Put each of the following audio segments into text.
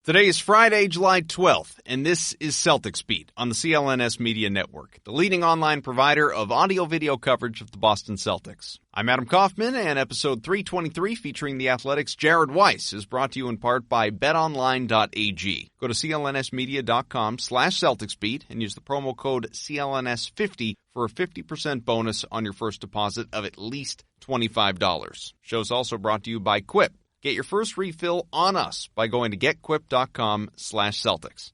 Today is Friday, July 12th, and this is Celtics Beat on the CLNS Media Network, the leading online provider of audio-video coverage of the Boston Celtics. I'm Adam Kaufman, and episode 323 featuring the Athletics' Jared Weiss is brought to you in part by betonline.ag. Go to clnsmedia.com/CelticsBeat and use the promo code CLNS50 for a 50% bonus on your first deposit of at least $25. Show's also brought to you by Quip. Get your first refill on us by going to getquip.com/Celtics.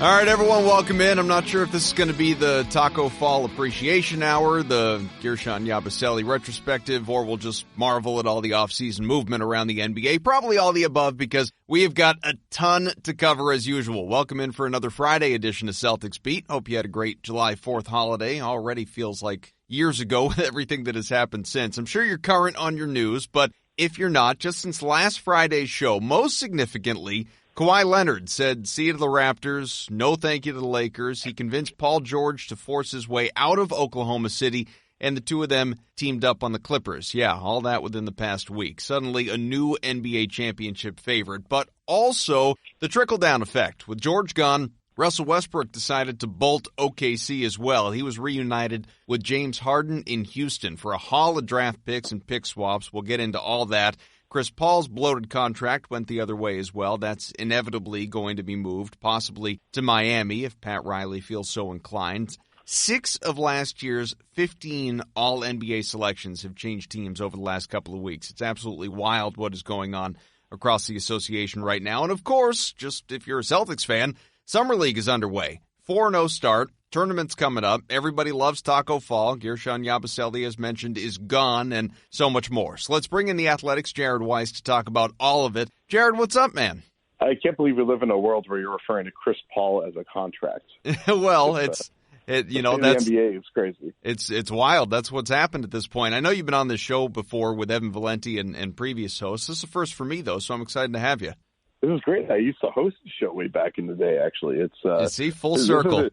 All right, everyone, welcome in. I'm not sure if this is going to be the Tacko Fall Appreciation Hour, the Gershon Yabusele retrospective, or we'll just marvel at all the offseason movement around the NBA. Probably all the above, because we have got a ton to cover as usual. Welcome in for another Friday edition of Celtics Beat. Hope you had a great July 4th holiday. Already feels like years ago with everything that has happened since. I'm sure you're current on your news, but if you're not, just since last Friday's show, most significantly, Kawhi Leonard said, "See you to the Raptors, no thank you to the Lakers." He convinced Paul George to force his way out of Oklahoma City, and the two of them teamed up on the Clippers. Yeah, all that within the past week. Suddenly a new NBA championship favorite, but also the trickle-down effect. With George gone, Russell Westbrook decided to bolt OKC as well. He was reunited with James Harden in Houston for a haul of draft picks and pick swaps. We'll get into all that. Chris Paul's bloated contract went the other way as well. That's inevitably going to be moved, possibly to Miami if Pat Riley feels so inclined. 6 of last year's 15 All-NBA selections have changed teams over the last couple of weeks. It's absolutely wild what is going on across the association right now. And of course, just if you're a Celtics fan, Summer League is underway. 4-0 start. Tournament's coming up. Everybody loves Tacko Fall. Gershon Yabusele, as mentioned, is gone, and so much more. So let's bring in the Athletics' Jared Weiss to talk about all of it. Jared, what's up, man? I can't believe we live in a world where you're referring to Chris Paul as a contract. Well, that's the NBA is crazy. It's wild. That's what's happened at this point. I know you've been on this show before with Evan Valenti and previous hosts. This is the first for me, though, so I'm excited to have you. This is great. I used to host the show way back in the day, actually. It's see, full circle.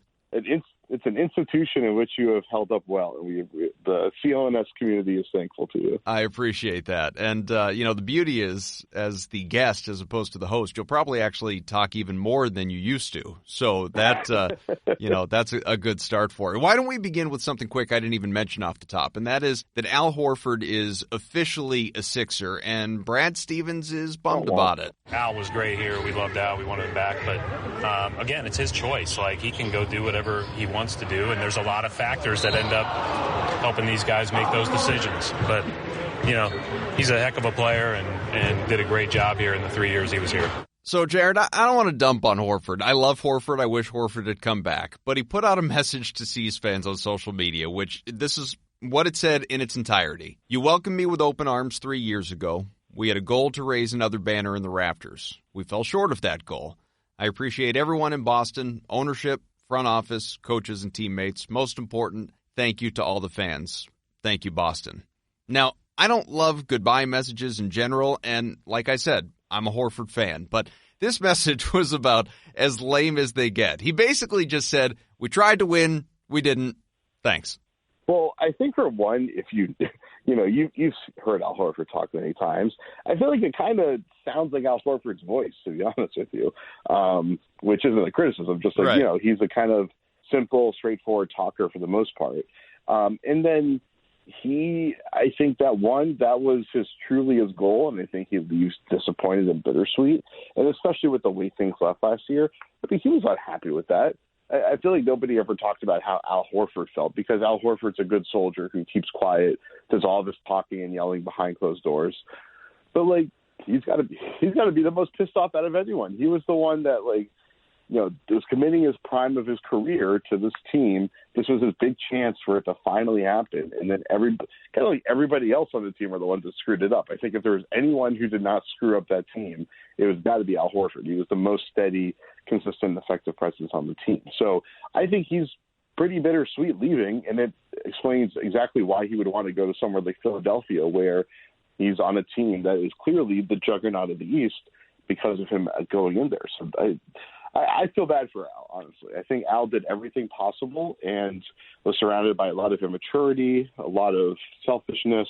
It's an institution in which you have held up well, and the CLNS community is thankful to you. I appreciate that. And, the beauty is, as the guest, as opposed to the host, you'll probably actually talk even more than you used to. So that, that's a good start for it. Why don't we begin with something quick I didn't even mention off the top, and that is that Al Horford is officially a Sixer, and Brad Stevens is bummed about it. Al was great here. We loved Al. We wanted him back. But, again, it's his choice. Like, he can go do whatever he wants to do, and there's a lot of factors that end up helping these guys make those decisions. But, he's a heck of a player and did a great job here in the 3 years he was here. So, Jared, I don't want to dump on Horford. I love Horford. I wish Horford had come back. But he put out a message to C's fans on social media, which this is what it said in its entirety. "You welcomed me with open arms 3 years ago. We had a goal to raise another banner in the rafters. We fell short of that goal. I appreciate everyone in Boston, ownership, front office, coaches, and teammates. Most important, thank you to all the fans. Thank you, Boston." Now, I don't love goodbye messages in general, and like I said, I'm a Horford fan, but this message was about as lame as they get. He basically just said, "We tried to win, we didn't. Thanks." Well, I think for one, if you've heard Al Horford talk many times, I feel like it kind of sounds like Al Horford's voice, to be honest with you, which isn't a criticism. Just like, right. He's a kind of simple, straightforward talker for the most part. And then I think that was truly his goal, and I think he leaves disappointed and bittersweet, and especially with the way things left last year. I think he was not happy with that. I feel like nobody ever talked about how Al Horford felt, because Al Horford's a good soldier who keeps quiet, does all this talking and yelling behind closed doors. But he's got to be the most pissed off out of anyone. He was the one that was committing his prime of his career to this team. This was his big chance for it to finally happen, and then everybody else on the team are the ones that screwed it up. I think if there was anyone who did not screw up that team, it was got to be Al Horford. He was the most steady, consistent, effective presence on the team. So I think he's pretty bittersweet leaving, and it explains exactly why he would want to go to somewhere like Philadelphia, where he's on a team that is clearly the juggernaut of the East because of him going in there. So I feel bad for Al, honestly. I think Al did everything possible and was surrounded by a lot of immaturity, a lot of selfishness,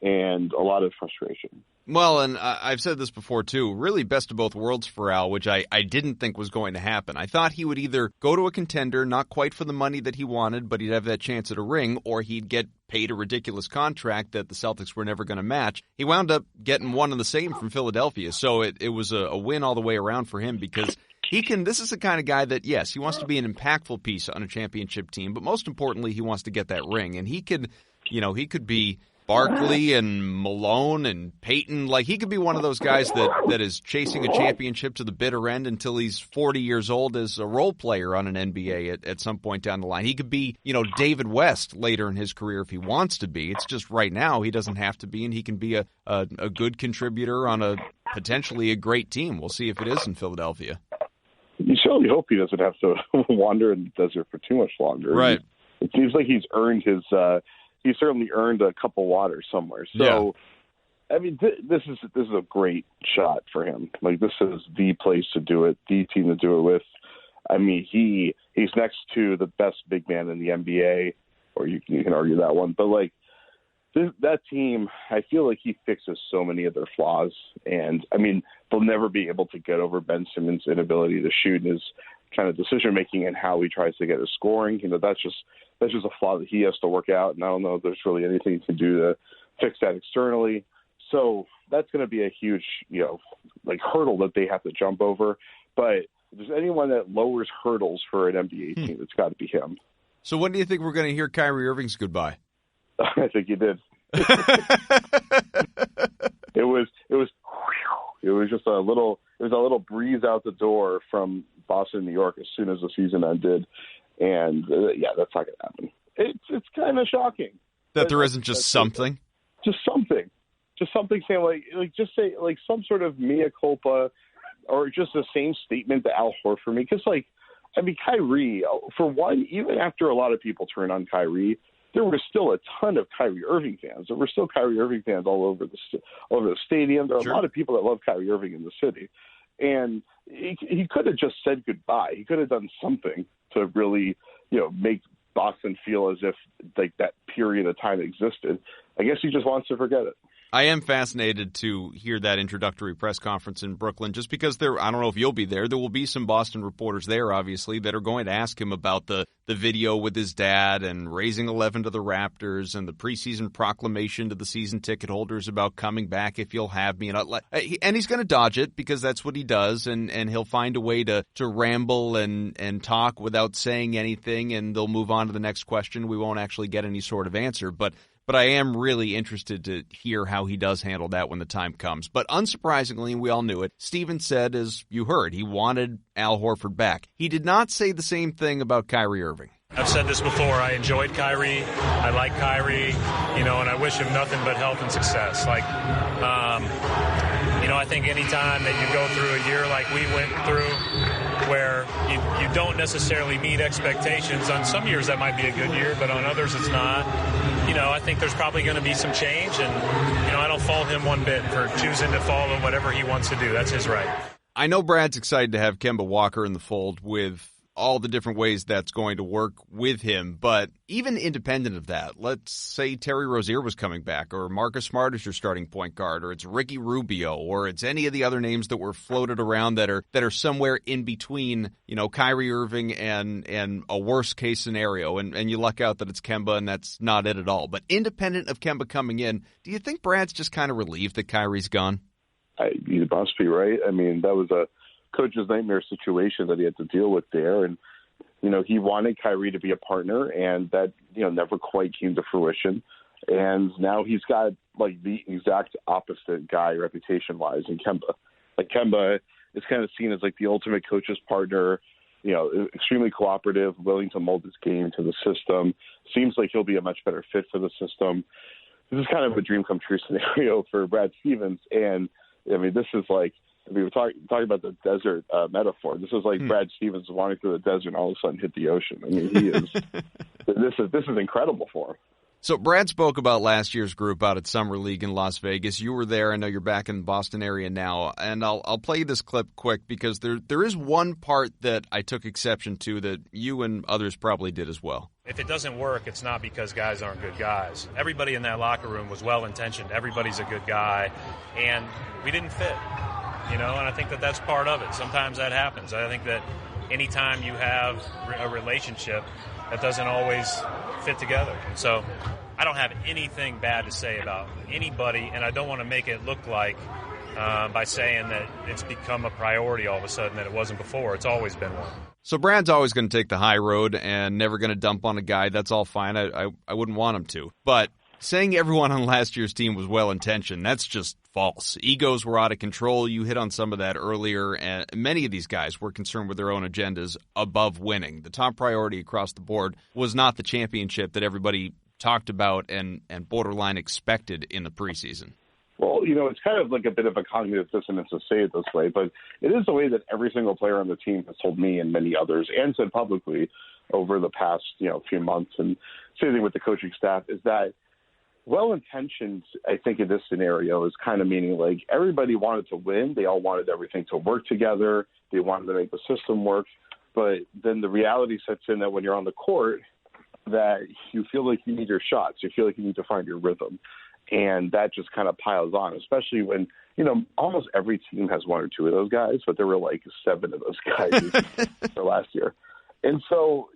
and a lot of frustration. Well, and I've said this before, too, really best of both worlds for Al, which I didn't think was going to happen. I thought he would either go to a contender, not quite for the money that he wanted, but he'd have that chance at a ring, or he'd get paid a ridiculous contract that the Celtics were never going to match. He wound up getting one and the same from Philadelphia, so it was a win all the way around for him because this is the kind of guy that, yes, he wants to be an impactful piece on a championship team, but most importantly, he wants to get that ring, and he could be Barkley and Malone and Peyton. Like, he could be one of those guys that is chasing a championship to the bitter end until he's 40 years old as a role player on an NBA at some point down the line. He could be, David West later in his career if he wants to be. It's just right now he doesn't have to be, and he can be a good contributor on a potentially a great team. We'll see if it is in Philadelphia. You certainly hope he doesn't have to wander in the desert for too much longer. Right. It seems like he's earned his he certainly earned a cup of water somewhere. So, yeah. I mean, this is a great shot for him. Like, this is the place to do it, the team to do it with. I mean, he's next to the best big man in the NBA, or you can argue that one. But, like, that team, I feel like he fixes so many of their flaws. And, I mean, they'll never be able to get over Ben Simmons' inability to shoot and his kind of decision-making and how he tries to get his scoring. That's just a flaw that he has to work out, and I don't know if there's really anything he can do to fix that externally. So that's going to be a huge, hurdle that they have to jump over. But if there's anyone that lowers hurdles for an NBA team, it's got to be him. So when do you think we're going to hear Kyrie Irving's goodbye? I think he did. It was just a little breeze out the door from Boston, New York, as soon as the season ended. And, that's not going to happen. It's kind of shocking. That there isn't just something? Just something. Just something saying, just say, some sort of mea culpa or just the same statement that Al Horford made. Because, Kyrie, for one, even after a lot of people turned on Kyrie, there were still a ton of Kyrie Irving fans. There were still Kyrie Irving fans all over the stadium. There are a lot of people that love Kyrie Irving in the city. And he could have just said goodbye. He could have done something to really, make Boston feel as if that period of time existed. I guess he just wants to forget it. I am fascinated to hear that introductory press conference in Brooklyn, just because I don't know if you'll be there. There will be some Boston reporters there, obviously, that are going to ask him about the video with his dad and raising 11 to the Raptors and the preseason proclamation to the season ticket holders about coming back if you'll have me. And he's going to dodge it because that's what he does, and he'll find a way to ramble and talk without saying anything, and they'll move on to the next question. We won't actually get any sort of answer, but I am really interested to hear how he does handle that when the time comes. But unsurprisingly, we all knew it, Steven said, as you heard, he wanted Al Horford back. He did not say the same thing about Kyrie Irving. I've said this before. I enjoyed Kyrie. I like Kyrie, and I wish him nothing but health and success. I think any time that you go through a year like we went through, where you don't necessarily meet expectations. On some years that might be a good year, but on others it's not. I think there's probably going to be some change, and, I don't fault him one bit for choosing to follow whatever he wants to do. That's his right. I know Brad's excited to have Kemba Walker in the fold with all the different ways that's going to work with him, but even independent of that, let's say Terry Rozier was coming back, or Marcus Smart is your starting point guard, or it's Ricky Rubio, or it's any of the other names that were floated around that are somewhere in between, Kyrie Irving and a worst case scenario, and you luck out that it's Kemba and that's not it at all. But independent of Kemba coming in, do you think Brad's just kind of relieved that Kyrie's gone? You must be right. I mean, that was a coach's nightmare situation that he had to deal with there. And, he wanted Kyrie to be a partner, and that, never quite came to fruition. And now he's got, the exact opposite guy reputation-wise in Kemba. Kemba is kind of seen as, the ultimate coach's partner, extremely cooperative, willing to mold his game to the system. Seems like he'll be a much better fit for the system. This is kind of a dream come true scenario for Brad Stevens. And, this is we're talking about the desert metaphor. This is Brad Stevens walking through the desert and all of a sudden hit the ocean. He is. This is incredible for him. So Brad spoke about last year's group out at Summer League in Las Vegas. You were there. I know you're back in the Boston area now. And I'll play this clip quick because there is one part that I took exception to that you and others probably did as well. If it doesn't work, it's not because guys aren't good guys. Everybody in that locker room was well-intentioned. Everybody's a good guy. And we didn't fit, and I think that that's part of it. Sometimes that happens. I think that anytime you have a relationship, that doesn't always fit together. So I don't have anything bad to say about anybody, and I don't want to make it look like by saying that it's become a priority all of a sudden that it wasn't before. It's always been one. So Brad's always going to take the high road and never going to dump on a guy. That's all fine. I wouldn't want him to. But saying everyone on last year's team was well-intentioned, that's just false. Egos were out of control. You hit on some of that earlier, and many of these guys were concerned with their own agendas above winning. The top priority across the board was not the championship that everybody talked about and borderline expected in the preseason. Well, it's kind of like a bit of a cognitive dissonance to say it this way, but it is the way that every single player on the team has told me and many others and said publicly over the past, few months, and same thing with the coaching staff, is that well-intentioned, I think, in this scenario is kind of meaning like everybody wanted to win. They all wanted everything to work together. They wanted to make the system work. But then the reality sets in that when you're on the court, that you feel like you need your shots. You feel like you need to find your rhythm. And that just kind of piles on, especially when, almost every team has one or two of those guys, but there were like 7 of those guys for last year. And so,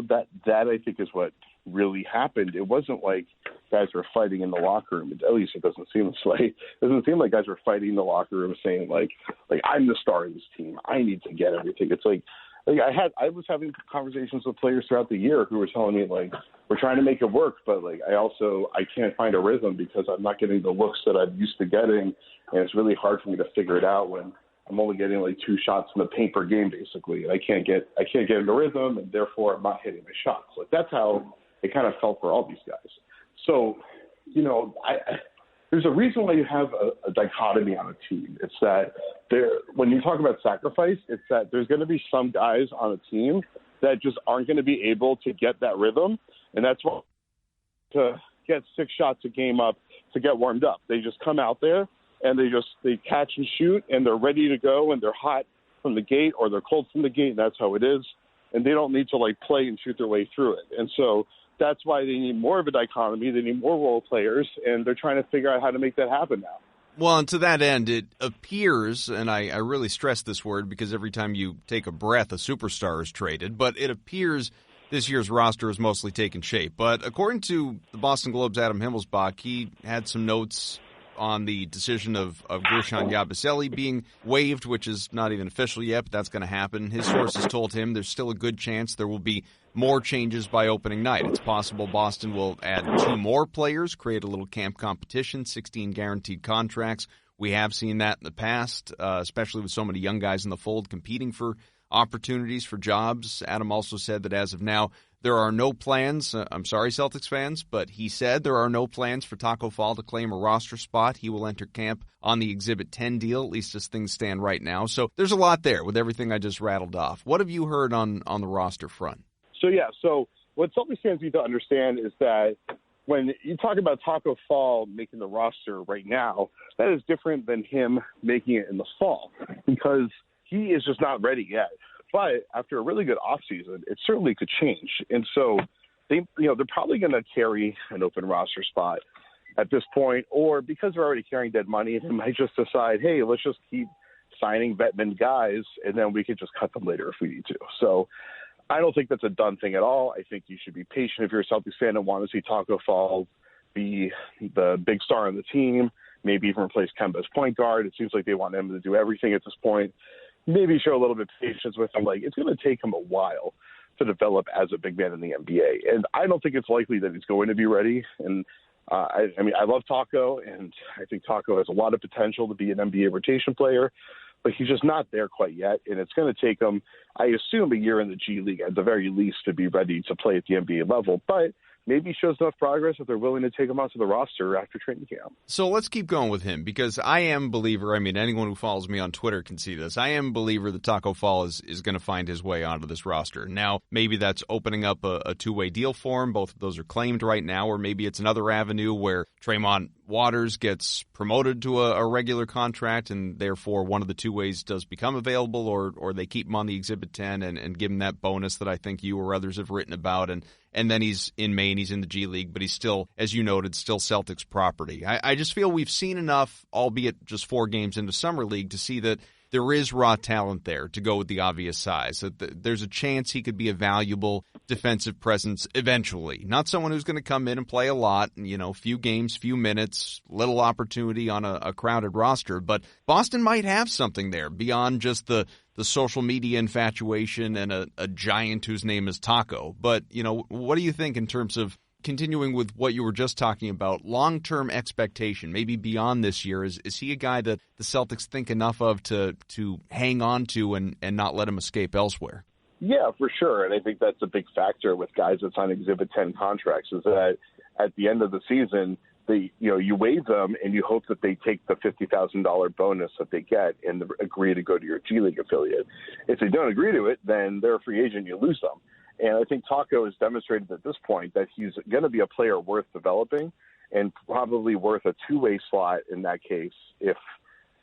that I think is what really happened. It wasn't like guys were fighting in the locker room. At least it doesn't seem this way. It doesn't seem like guys were fighting in the locker room saying like I'm the star of this team. I need to get everything. It's like I was having conversations with players throughout the year who were telling me like we're trying to make it work, but like I can't find a rhythm because I'm not getting the looks that I'm used to getting, and it's really hard for me to figure it out when I'm only getting like 2 shots in the paint per game basically. And I can't get in the rhythm, and therefore I'm not hitting my shots. Like that's how it kind of felt for all these guys. So, there's a reason why you have a dichotomy on a team. It's that when you talk about sacrifice, it's that there's going to be some guys on a team that just aren't going to be able to get that rhythm, and that's why to get 6 shots a game up to get warmed up. They just come out there and they catch and shoot, and they're ready to go, and they're hot from the gate or they're cold from the gate, and that's how it is. And they don't need to like play and shoot their way through it. And so that's why they need more of a dichotomy. They need more role players, and they're trying to figure out how to make that happen now. Well, and to that end, it appears, and I really stress this word because every time you take a breath, a superstar is traded, but it appears this year's roster is mostly taking shape. But according to the Boston Globe's Adam Himmelsbach, he had some notes on the decision of Gershon Yabusele being waived, which is not even official yet, but that's going to happen. His sources told him there's still a good chance there will be more changes by opening night. It's possible Boston will add 2 more players, create a little camp competition, 16 guaranteed contracts. We have seen that in the past, especially with so many young guys in the fold competing for opportunities for jobs. Adam also said that as of now, there are no plans. I'm sorry, Celtics fans, but he said there are no plans for Tacko Fall to claim a roster spot. He will enter camp on the Exhibit 10 deal, at least as things stand right now. So there's a lot there with everything I just rattled off. What have you heard on the roster front? So what Celtics fans need to understand is that when you talk about Tacko Fall making the roster right now, that is different than him making it in the fall because he is just not ready yet. But after a really good offseason, it certainly could change. And so they're probably going to carry an open roster spot at this point, or because they're already carrying dead money, they might just decide, hey, let's just keep signing veteran guys, and then we could just cut them later if we need to. So I don't think that's a done thing at all. I think you should be patient if you're a Celtics fan and want to see Tacko Fall be the big star on the team, maybe even replace Kemba as point guard. It seems like they want him to do everything at this point. Maybe show a little bit of patience with him. Like, it's going to take him a while to develop as a big man in the NBA. And I don't think it's likely that he's going to be ready. And I love Tacko, and I think Tacko has a lot of potential to be an NBA rotation player, but he's just not there quite yet. And it's going to take him, I assume, a year in the G League at the very least to be ready to play at the NBA level. But maybe shows enough progress that they're willing to take him onto the roster after training camp. So let's keep going with him, because I am a believer. I mean, anyone who follows me on Twitter can see this. I am a believer that Tacko Fall is going to find his way onto this roster. Now, maybe that's opening up a two-way deal for him. Both of those are claimed right now, or maybe it's another avenue where Tremont Waters gets promoted to a regular contract, and therefore one of the two ways does become available, or they keep him on the Exhibit 10 and give him that bonus that I think you or others have written about, and then he's in Maine, he's in the G League, but he's still, as you noted, still Celtics property. I just feel we've seen enough, albeit just 4 games into Summer League, to see that there is raw talent there to go with the obvious size. That there's a chance he could be a valuable defensive presence eventually. Not someone who's going to come in and play a lot, few games, few minutes, little opportunity on a crowded roster. But Boston might have something there beyond just the social media infatuation and a giant whose name is Tacko. But, what do you think in terms of continuing with what you were just talking about, long-term expectation, maybe beyond this year? Is he a guy that the Celtics think enough of to hang on to and not let him escape elsewhere? Yeah, for sure. And I think that's a big factor with guys that sign Exhibit 10 contracts, is that at the end of the season, you waive them and you hope that they take the $50,000 bonus that they get and agree to go to your G League affiliate. If they don't agree to it, then they're a free agent, you lose them. And I think Tacko has demonstrated at this point that he's going to be a player worth developing and probably worth a two-way slot in that case if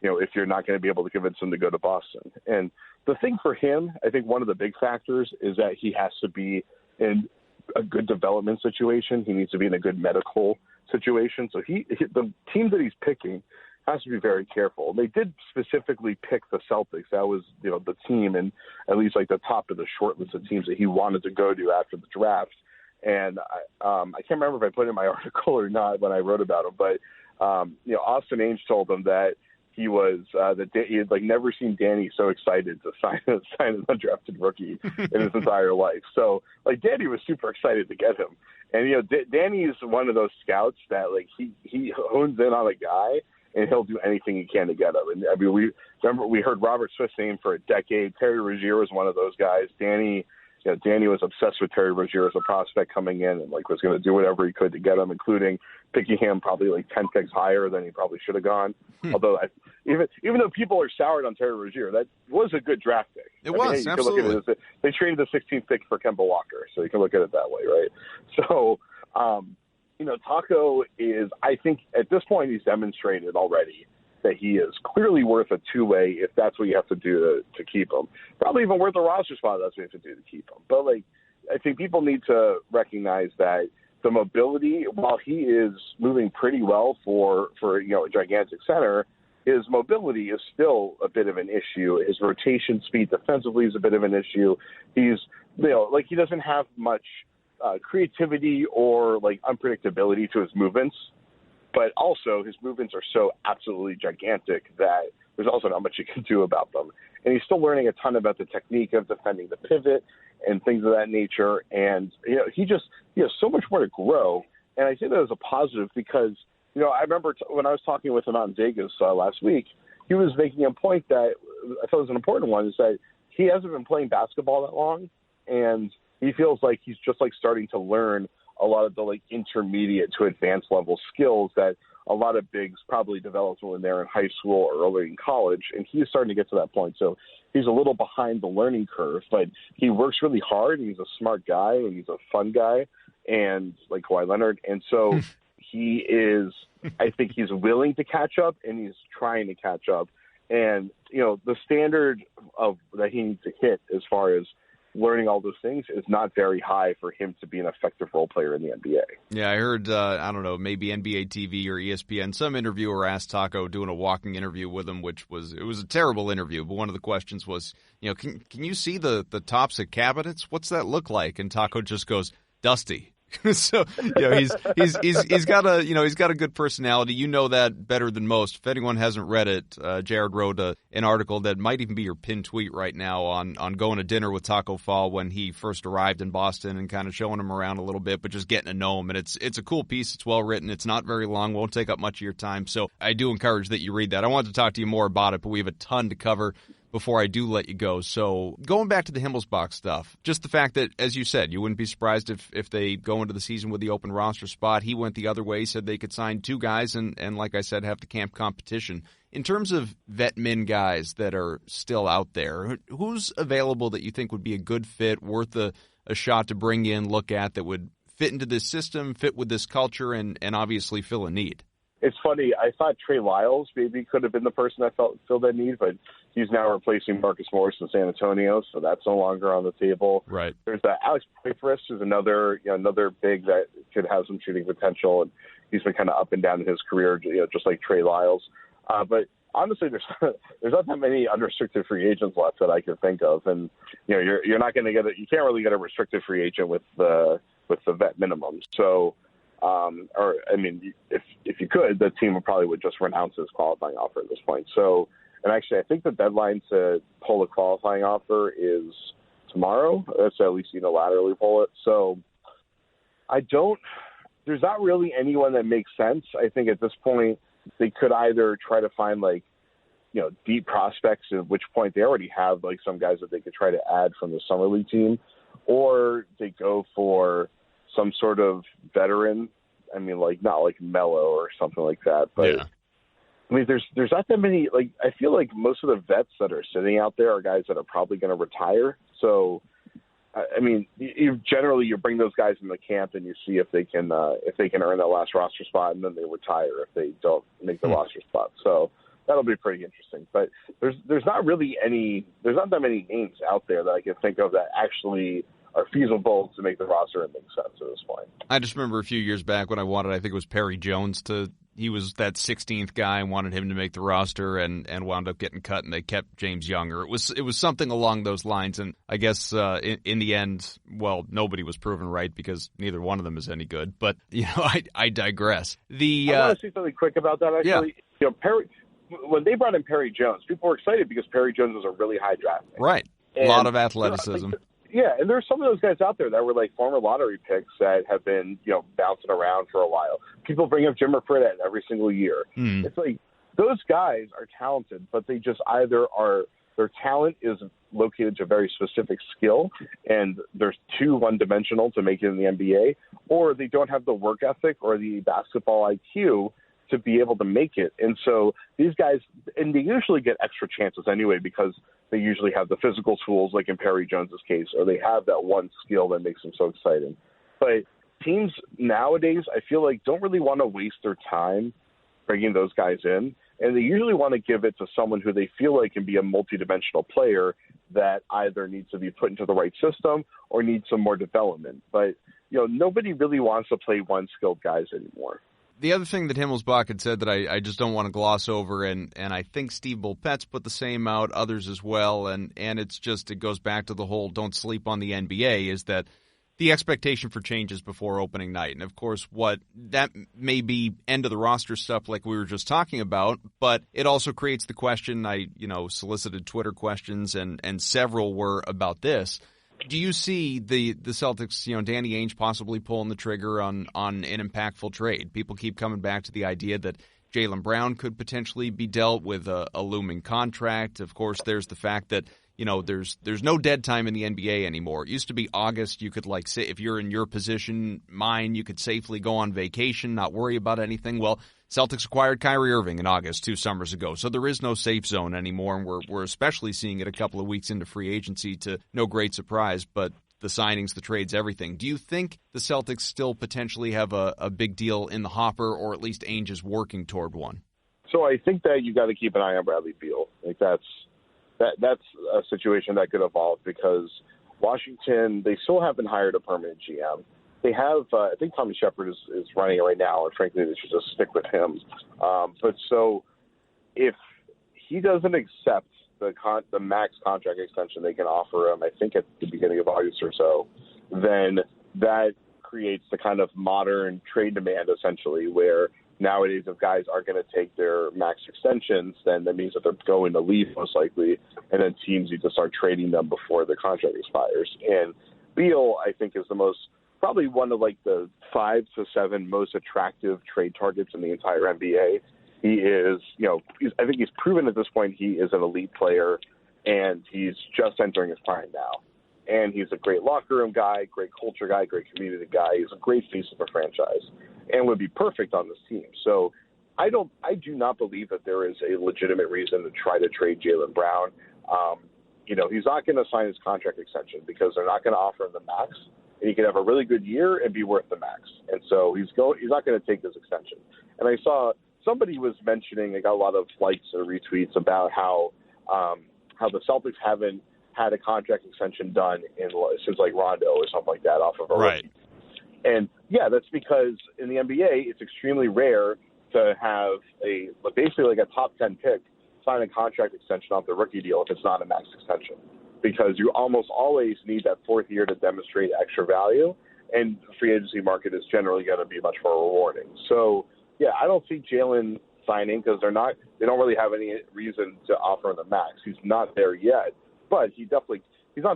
you're not going to be able to convince him to go to Boston. And the thing for him, I think one of the big factors is that he has to be in a good development situation. He needs to be in a good medical situation. So the team that he's picking has to be very careful. They did specifically pick the Celtics. That was, the team and at least like the top of the short list of teams that he wanted to go to after the draft. And I can't remember if I put it in my article or not when I wrote about him, but Austin Ainge told him that he was he had never seen Danny so excited to sign an undrafted rookie in his entire life. So Danny was super excited to get him, and Danny is one of those scouts that he hones in on a guy and he'll do anything he can to get him. And I mean, we heard Robert Swift's name for a decade. Terry Rozier was one of those guys. Danny was obsessed with Terry Rozier as a prospect coming in and was going to do whatever he could to get him, including picking him probably 10 picks higher than he probably should have gone. Although even though people are soured on Terry Rozier, that was a good draft pick. Absolutely. Look at it they traded the 16th pick for Kemba Walker, so you can look at it that way, right? So, Tacko is, I think at this point he's demonstrated already that he is clearly worth a two-way if that's what you have to do to keep him. Probably even worth a roster spot if that's what you have to do to keep him. But, I think people need to recognize that the mobility, while he is moving pretty well for a gigantic center, his mobility is still a bit of an issue. His rotation speed defensively is a bit of an issue. He's, he doesn't have much creativity or unpredictability to his movements. But also his movements are so absolutely gigantic that there's also not much you can do about them. And he's still learning a ton about the technique of defending the pivot and things of that nature. And, he has so much more to grow. And I say that as a positive because, I remember when I was talking with him out in Vegas last week, he was making a point that I thought was an important one, is that he hasn't been playing basketball that long. And he feels like he's just starting to learn a lot of the intermediate to advanced level skills that a lot of bigs probably developed when they're in high school or early in college. And he's starting to get to that point. So he's a little behind the learning curve, but he works really hard. And he's a smart guy and he's a fun guy, and like Kawhi Leonard. And so he is, I think he's willing to catch up and he's trying to catch up. And, the standard of that he needs to hit as far as learning all those things is not very high for him to be an effective role player in the NBA. Yeah, I heard, maybe NBA TV or ESPN, some interviewer asked Tacko doing a walking interview with him, it was a terrible interview, but one of the questions was, can you see the tops of cabinets? What's that look like? And Tacko just goes, dusty. So he's got a good personality. You know that better than most. If anyone hasn't read it, Jared wrote an article that might even be your pinned tweet right now on going to dinner with Tacko Fall when he first arrived in Boston and kind of showing him around a little bit, but just getting to know him. And it's a cool piece. It's well written. It's not very long. Won't take up much of your time. So I do encourage that you read that. I wanted to talk to you more about it, but we have a ton to cover. before I do let you go. So going back to the Himmelsbach stuff, just the fact that, as you said, you wouldn't be surprised if they go into the season with the open roster spot. He went the other way, said they could sign 2 guys and like I said, have the camp competition. In terms of vet min guys that are still out there, who's available that you think would be a good fit, worth a shot to bring in, look at, that would fit into this system, fit with this culture, and obviously fill a need? It's funny. I thought Trey Lyles maybe could have been the person that filled that need, but he's now replacing Marcus Morris in San Antonio, so that's no longer on the table. Right. There's Alex Poitras, who's another big that could have some shooting potential, and he's been kind of up and down in his career, just like Trey Lyles. But honestly, there's not that many unrestricted free agents left that I can think of, and you're not going to you can't really get a restricted free agent with the vet minimum. So. If you could, the team would just renounce his qualifying offer at this point. So, and actually, I think the deadline to pull a qualifying offer is tomorrow. That's at least unilaterally pull it. So, there's not really anyone that makes sense. I think at this point they could either try to find deep prospects, at which point they already have some guys that they could try to add from the summer league team, or they go for some sort of veteran. Not like Melo or something like that. But yeah. There's not that many. I feel like most of the vets that are sitting out there are guys that are probably going to retire. So, you bring those guys in the camp and you see if they can earn that last roster spot, and then they retire if they don't make the roster spot. So that'll be pretty interesting. But there's not that many names out there that I can think of that actually are feasible to make the roster and make sense at this point. I just remember a few years back when I think it was Perry Jones he was that 16th guy and wanted him to make the roster and wound up getting cut, and they kept James Younger. It was something along those lines, and I guess in the end, well, nobody was proven right because neither one of them is any good. But I digress. I want to say something quick about that. Actually, yeah. Perry, when they brought in Perry Jones, people were excited because Perry Jones was a really high draft pick. Right, a lot of athleticism. Yeah, and there's some of those guys out there that were former lottery picks that have been, bouncing around for a while. People bring up Jimmer Fredette every single year. It's those guys are talented, but they just either their talent is located to a very specific skill, and they're too one-dimensional to make it in the NBA, or they don't have the work ethic or the basketball IQ to be able to make it. And so these guys, and they usually get extra chances anyway because they usually have the physical tools, like in Perry Jones's case, or they have that one skill that makes them so exciting. But teams nowadays, I feel don't really want to waste their time bringing those guys in, and they usually want to give it to someone who they feel can be a multidimensional player that either needs to be put into the right system or needs some more development. But nobody really wants to play one-skilled guys anymore. The other thing that Himmelsbach had said that I just don't want to gloss over, and I think Steve Bulpetz put the same out, others as well, and it goes back to the whole don't sleep on the NBA, is that the expectation for changes before opening night. And, of course, what that may be end of the roster stuff like we were just talking about, but it also creates the question. I solicited Twitter questions, and several were about this. Do you see the Celtics, Danny Ainge possibly pulling the trigger on an impactful trade? People keep coming back to the idea that Jaylen Brown could potentially be dealt with a looming contract. Of course, there's the fact that, there's no dead time in the NBA anymore. It used to be August. You could say, if you're in your position, you could safely go on vacation, not worry about anything. Well, Celtics acquired Kyrie Irving in August 2 summers ago, so there is no safe zone anymore, and we're especially seeing it a couple of weeks into free agency to no great surprise, but the signings, the trades, everything. Do you think the Celtics still potentially have a big deal in the hopper, or at least Ainge is working toward one? So I think that you got to keep an eye on Bradley Beal. That's a situation that could evolve because Washington, they still haven't hired a permanent GM. They have, I think Tommy Shepard is running it right now, and frankly, they should just stick with him. But so if he doesn't accept the max contract extension they can offer him, I think at the beginning of August or so, then that creates the kind of modern trade demand, essentially, where nowadays if guys aren't going to take their max extensions, then that means that they're going to leave most likely, and then teams need to start trading them before the contract expires. And Beal, I think, is probably one of the 5 to 7 most attractive trade targets in the entire NBA. He is, I think he's proven at this point he is an elite player. and he's just entering his prime now. And he's a great locker room guy, great culture guy, great community guy. He's a great face of a franchise and would be perfect on this team. So I do not believe that there is a legitimate reason to try to trade Jaylen Brown. He's not going to sign his contract extension because they're not going to offer him the max, and he can have a really good year and be worth the max. And so he's not going to take this extension. And I saw somebody was mentioning, I got a lot of likes or retweets about how the Celtics haven't had a contract extension done since like Rondo or something like that off of a right. rookie. And yeah, that's because in the NBA it's extremely rare to have basically like a top 10 pick sign a contract extension off the rookie deal if it's not a max extension, because you almost always need that fourth year to demonstrate extra value, and the free agency market is generally going to be much more rewarding. So yeah, I don't see Jaylen signing because they don't really have any reason to offer him the max. He's not there yet, but he's not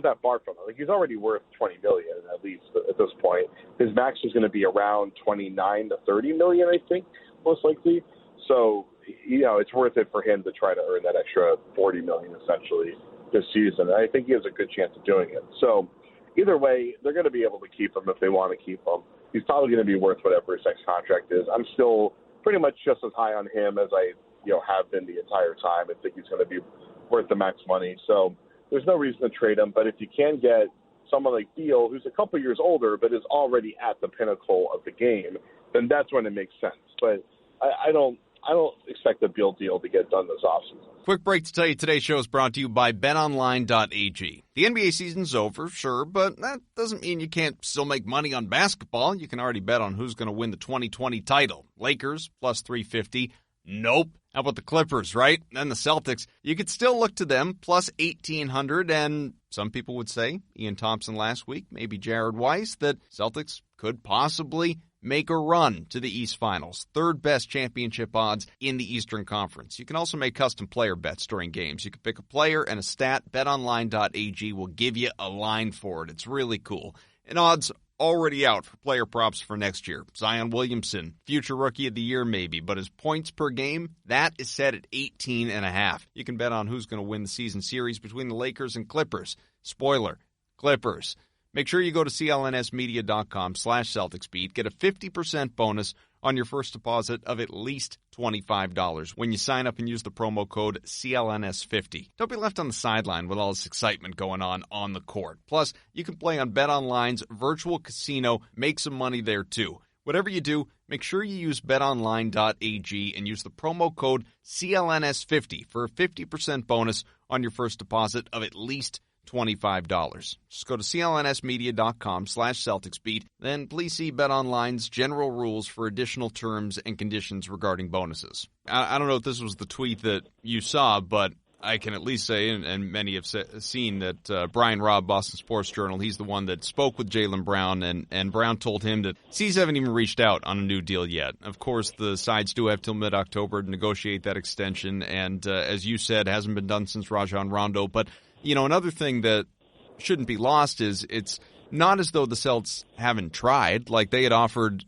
that far from it. Like, he's already worth $20 million at least at this point. His max is going to be around $29 to $30 million, I think, most likely. So, it's worth it for him to try to earn that extra $40 million essentially this season. And I think he has a good chance of doing it. So either way, they're going to be able to keep him if they want to keep him. He's probably going to be worth whatever his next contract is. I'm still pretty much just as high on him as I have been the entire time. I think he's going to be worth the max money. So there's no reason to trade him. But if you can get someone like Beal, who's a couple years older but is already at the pinnacle of the game, then that's when it makes sense. But I don't expect the Beal deal to get done this offseason. Quick break to tell you today's show is brought to you by betonline.ag. The NBA season's over, sure, but that doesn't mean you can't still make money on basketball. You can already bet on who's going to win the 2020 title. Lakers, plus 350. Nope. How about the Clippers, right? And the Celtics. You could still look to them, plus 1,800, and some people would say, Ian Thompson last week, maybe Jared Weiss, that Celtics could possibly make a run to the East Finals. Third best championship odds in the Eastern Conference. You can also make custom player bets during games. You can pick a player and a stat. BetOnline.ag will give you a line for it. It's really cool. And odds already out for player props for next year. Zion Williamson, future rookie of the year maybe, but his points per game, that is set at 18.5. You can bet on who's going to win the season series between the Lakers and Clippers. Spoiler, Clippers. Make sure you go to clnsmedia.com/CelticsBeat. Get a 50% bonus on your first deposit of at least $25 when you sign up and use the promo code CLNS50. Don't be left on the sideline with all this excitement going on the court. Plus, you can play on BetOnline's virtual casino, make some money there too. Whatever you do, make sure you use betonline.ag and use the promo code CLNS50 for a 50% bonus on your first deposit of at least $25. Just go to clnsmedia.com/CelticsBeat. Then please see BetOnline's general rules for additional terms and conditions regarding bonuses. I don't know if this was the tweet that you saw, but I can at least say, and many have seen, that Brian Robb, Boston Sports Journal, he's the one that spoke with Jaylen Brown, and Brown told him that C's haven't even reached out on a new deal yet. Of course, the sides do have till mid-October to negotiate that extension, and as you said, hasn't been done since Rajon Rondo, but another thing that shouldn't be lost is it's not as though the Celtics haven't tried. Like, they had offered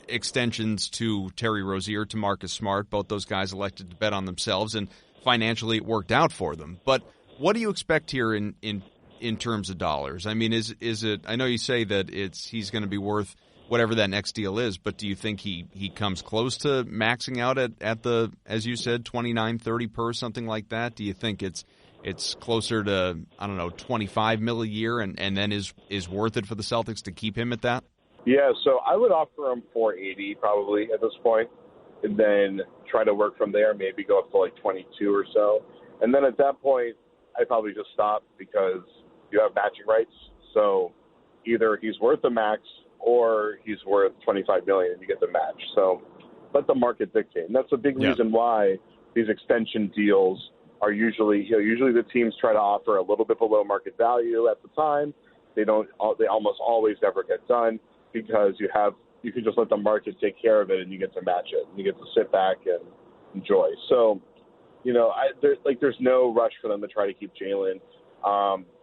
extensions to Terry Rozier, to Marcus Smart. Both those guys elected to bet on themselves, and financially it worked out for them. But what do you expect here in terms of dollars? I mean, is it? I know you say that he's going to be worth whatever that next deal is, but do you think he comes close to maxing out at the, as you said, $29-30 per, something like that? Do you think it's closer to, I don't know, $25 million a year, and then is worth it for the Celtics to keep him at that? Yeah, so I would offer him $480 probably at this point, and then try to work from there, maybe go up to like 22 or so. And then at that point, I'd probably just stop because you have matching rights. So either he's worth the max or he's worth $25 million and you get the match. So let the market dictate. And that's a big reason why these extension deals are usually the teams try to offer a little bit below market value at the time. They almost always never get done because you can just let the market take care of it and you get to match it. And you get to sit back and enjoy. So, there's no rush for them to try to keep Jaylen.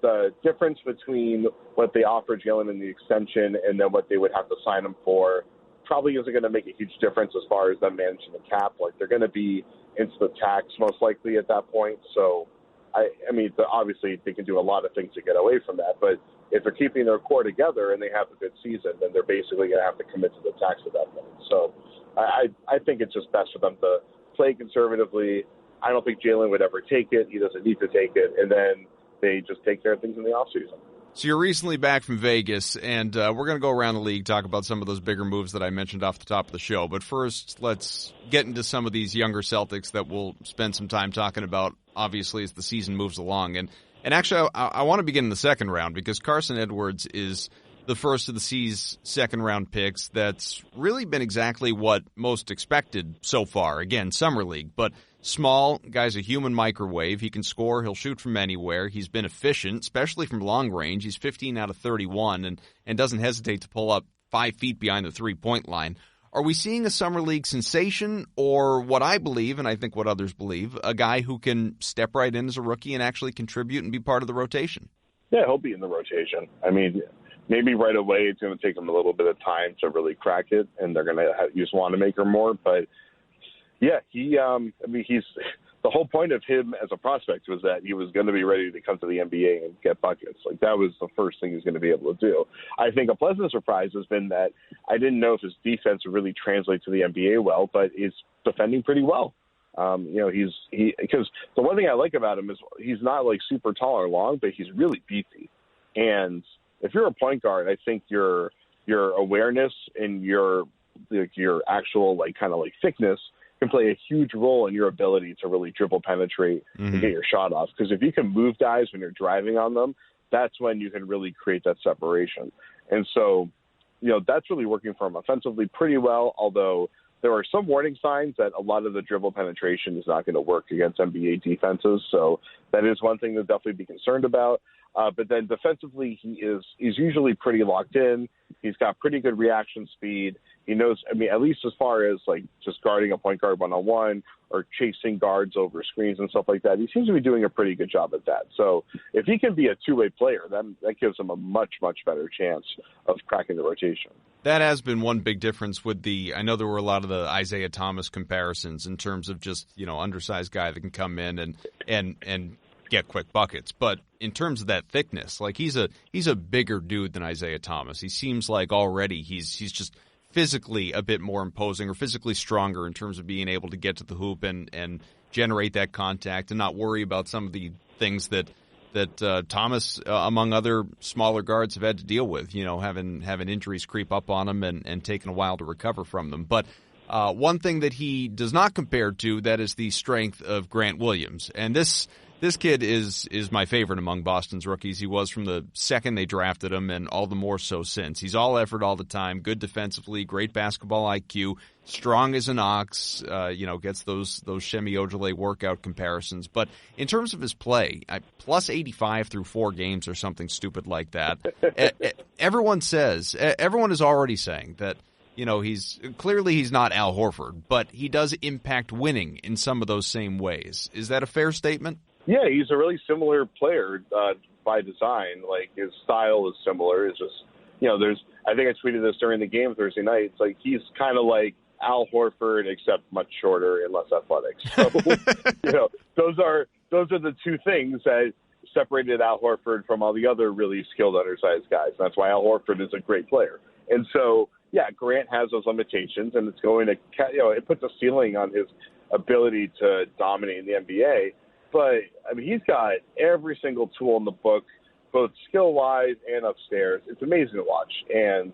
The difference between what they offer Jaylen in the extension and then what they would have to sign him for probably isn't going to make a huge difference as far as them managing the cap. Like, they're going to be into the tax most likely at that point. So Obviously they can do a lot of things to get away from that, but if they're keeping their core together and they have a good season, then they're basically going to have to commit to the tax at that point. So I think it's just best for them to play conservatively. I don't think Jalen would ever take it. He doesn't need to take it. And then they just take care of things in the offseason. So you're recently back from Vegas, and we're going to go around the league, talk about some of those bigger moves that I mentioned off the top of the show. But first, let's get into some of these younger Celtics that we'll spend some time talking about, obviously, as the season moves along. And actually, I want to begin in the second round because Carson Edwards is the first of the C's second-round picks that's really been exactly what most expected so far. Again, Summer League, but small, guy's a human microwave. He can score. He'll shoot from anywhere. He's been efficient, especially from long range. He's 15 out of 31 and doesn't hesitate to pull up 5 feet behind the three-point line. Are we seeing a Summer League sensation or what I believe, and I think what others believe, a guy who can step right in as a rookie and actually contribute and be part of the rotation? Yeah, he'll be in the rotation. Maybe right away it's going to take him a little bit of time to really crack it, and they're going to use Wanamaker more. But, yeah, he's the whole point of him as a prospect was that he was going to be ready to come to the NBA and get buckets. Like, that was the first thing he's going to be able to do. I think a pleasant surprise has been that I didn't know if his defense would really translate to the NBA well, but he's defending pretty well. Because the one thing I like about him is he's not like super tall or long, but he's really beefy. And if you're a point guard, I think your awareness and your actual thickness can play a huge role in your ability to really dribble, penetrate, and get your shot off. Because if you can move guys when you're driving on them, that's when you can really create that separation. And so, that's really working for him offensively pretty well, although there are some warning signs that a lot of the dribble penetration is not going to work against NBA defenses. So that is one thing to definitely be concerned about. But then defensively, he's usually pretty locked in. He's got pretty good reaction speed. He knows, at least as far as just guarding a point guard one-on-one or chasing guards over screens and stuff like that, he seems to be doing a pretty good job at that. So if he can be a two-way player, that gives him a much, much better chance of cracking the rotation. That has been one big difference with I know there were a lot of the Isaiah Thomas comparisons in terms of just, undersized guy that can come in and get quick buckets. But in terms of that thickness, he's a bigger dude than Isaiah Thomas. He seems like already he's just physically a bit more imposing or physically stronger in terms of being able to get to the hoop and generate that contact and not worry about some of the things that Thomas, among other smaller guards, have had to deal with, having injuries creep up on him and taking a while to recover from them. But one thing that he does not compare to, that is the strength of Grant Williams. And this kid is my favorite among Boston's rookies. He was from the second they drafted him, and all the more so since. He's all effort all the time, good defensively, great basketball IQ, strong as an ox, gets those Shemi Ojale workout comparisons. But in terms of his play, plus 85 through 4 games or something stupid like that. Everyone is already saying that, he's not Al Horford, but he does impact winning in some of those same ways. Is that a fair statement? Yeah, he's a really similar player by design. His style is similar. It's just, I think I tweeted this during the game Thursday night. It's he's kind of like Al Horford, except much shorter and less athletic. So, those are the two things that separated Al Horford from all the other really skilled undersized guys. That's why Al Horford is a great player. And so, yeah, Grant has those limitations, and it's going to, it puts a ceiling on his ability to dominate in the NBA. But, he's got every single tool in the book, both skill-wise and upstairs. It's amazing to watch. And,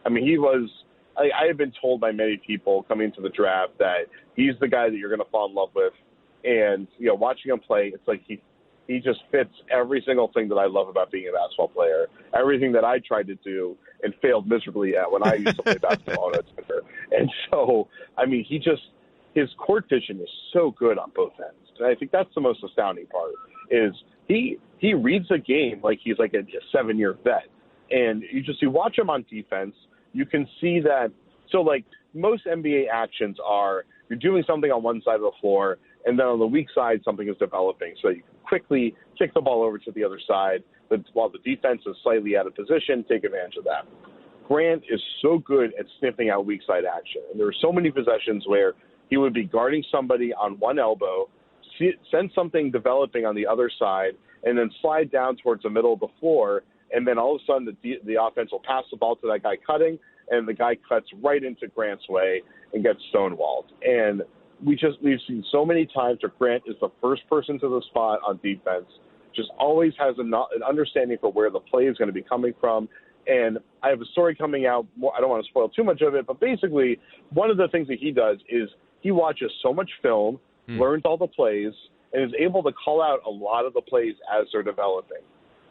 I have been told by many people coming to the draft that he's the guy that you're going to fall in love with. And, watching him play, it's like he just fits every single thing that I love about being a basketball player, everything that I tried to do and failed miserably at when I used to play basketball on a Twitter. And so, his court vision is so good on both ends. And I think that's the most astounding part is he reads the game like he's like a 7-year vet. And you watch him on defense, you can see that. So most NBA actions are you're doing something on one side of the floor, and then on the weak side, something is developing. So you can quickly kick the ball over to the other side. But while the defense is slightly out of position, take advantage of that. Grant is so good at sniffing out weak side action. And there are so many possessions where he would be guarding somebody on one elbow, sense something developing on the other side, and then slide down towards the middle of the floor, and then all of a sudden the offense will pass the ball to that guy cutting, and the guy cuts right into Grant's way and gets stonewalled. And we've seen so many times where Grant is the first person to the spot on defense, just always has an understanding for where the play is going to be coming from. And I have a story coming out. I don't want to spoil too much of it, but basically one of the things that he does is he watches so much film, learns all the plays, and is able to call out a lot of the plays as they're developing.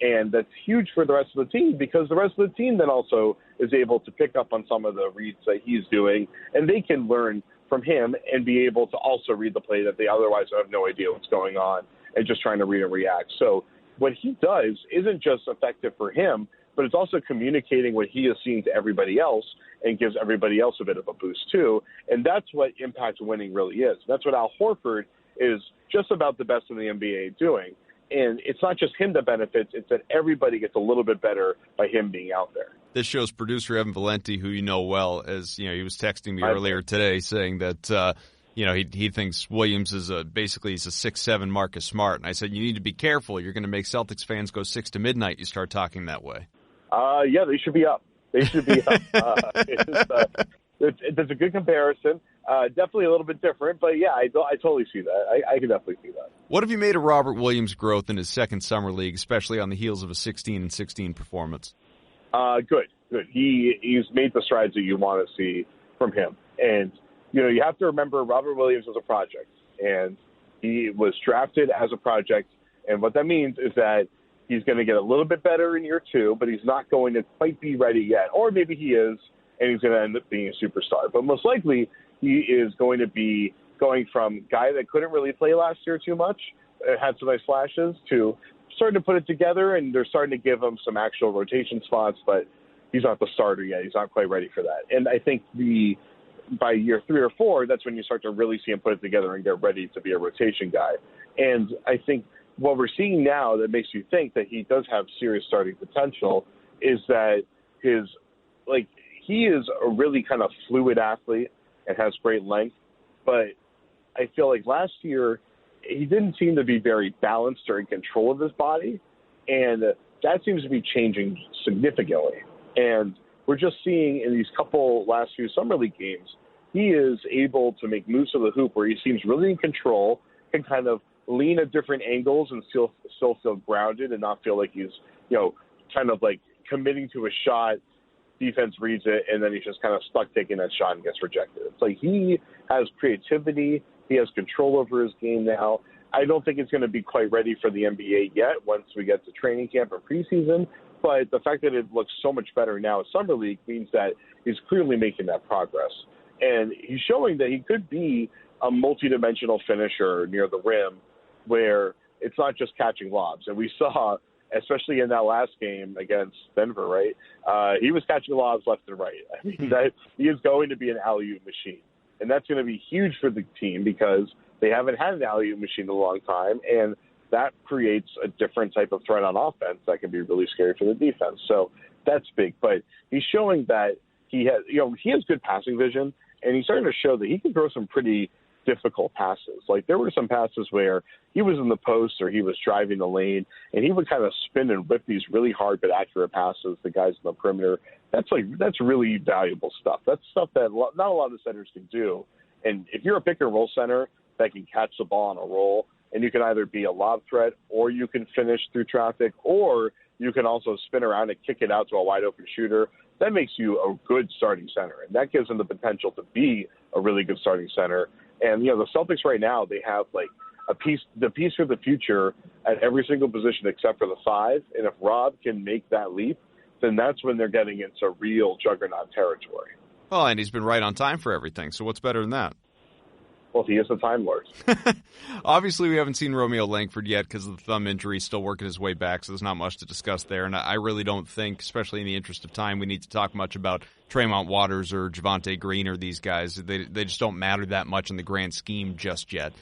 And that's huge for the rest of the team, because the rest of the team then also is able to pick up on some of the reads that he's doing, and they can learn from him and be able to also read the play that they otherwise have no idea what's going on and just trying to read and react. So what he does isn't just effective for him, but it's also communicating what he is seeing to everybody else and gives everybody else a bit of a boost too. And that's what impact winning really is. That's what Al Horford is just about the best in the NBA doing. And it's not just him that benefits, it's that everybody gets a little bit better by him being out there. This show's producer, Evan Valenti, who you know well, he was texting me earlier today saying that, he thinks Williams is basically he's a 6'7" Marcus Smart. And I said, you need to be careful. You're going to make Celtics fans go 6 to midnight. You start talking that way. Yeah, they should be up. That's a good comparison. Definitely a little bit different, but yeah, I totally see that. I can definitely see that. What have you made of Robert Williams' growth in his second summer league, especially on the heels of a 16-16 performance? Good. He's made the strides that you want to see from him. And, you have to remember Robert Williams was a project, and he was drafted as a project. And what that means is that he's going to get a little bit better in year 2, but he's not going to quite be ready yet. Or maybe he is, and he's going to end up being a superstar. But most likely, he is going to be going from guy that couldn't really play last year too much, had some nice flashes, to starting to put it together, and they're starting to give him some actual rotation spots, but he's not the starter yet. He's not quite ready for that. And I think by year 3 or 4, that's when you start to really see him put it together and get ready to be a rotation guy. And I think what we're seeing now that makes you think that he does have serious starting potential is that he is a really kind of fluid athlete and has great length, but I feel like last year he didn't seem to be very balanced or in control of his body, and that seems to be changing significantly. And we're just seeing in these last few summer league games, he is able to make moves to the hoop where he seems really in control, can kind of lean at different angles and still feel grounded and not feel like he's, kind of like committing to a shot. Defense reads it, and then he's just kind of stuck taking that shot and gets rejected. It's like he has creativity. He has control over his game now. I don't think it's going to be quite ready for the NBA yet once we get to training camp or preseason, but the fact that it looks so much better now at Summer League means that he's clearly making that progress. And he's showing that he could be a multidimensional finisher near the rim where it's not just catching lobs. And we saw, especially in that last game against Denver, right? He was catching lobs left and right. I mean, that he is going to be an alley-oop machine. And that's going to be huge for the team because they haven't had an alley-oop machine in a long time, and that creates a different type of threat on offense that can be really scary for the defense. So that's big. But he's showing that he has good passing vision, and he's starting to show that he can throw some pretty difficult passes. Like there were some passes where he was in the post or he was driving the lane, and he would kind of spin and whip these really hard but accurate passes to guys in the perimeter. That's really valuable stuff. That's stuff that not a lot of centers can do. And if you're a pick and roll center that can catch the ball on a roll, and you can either be a lob threat or you can finish through traffic, or you can also spin around and kick it out to a wide open shooter, that makes you a good starting center. And that gives them the potential to be a really good starting center. And, the Celtics right now, they have like the piece for the future at every single position except for the 5. And if Rob can make that leap, then that's when they're getting into real juggernaut territory. Well, and he's been right on time for everything. So what's better than that? Well, he is a Time Lord. Obviously, we haven't seen Romeo Langford yet because of the thumb injury. He's still working his way back, so there's not much to discuss there. And I really don't think, especially in the interest of time, we need to talk much about Tremont Waters or Javonte Green or these guys. They just don't matter that much in the grand scheme just yet.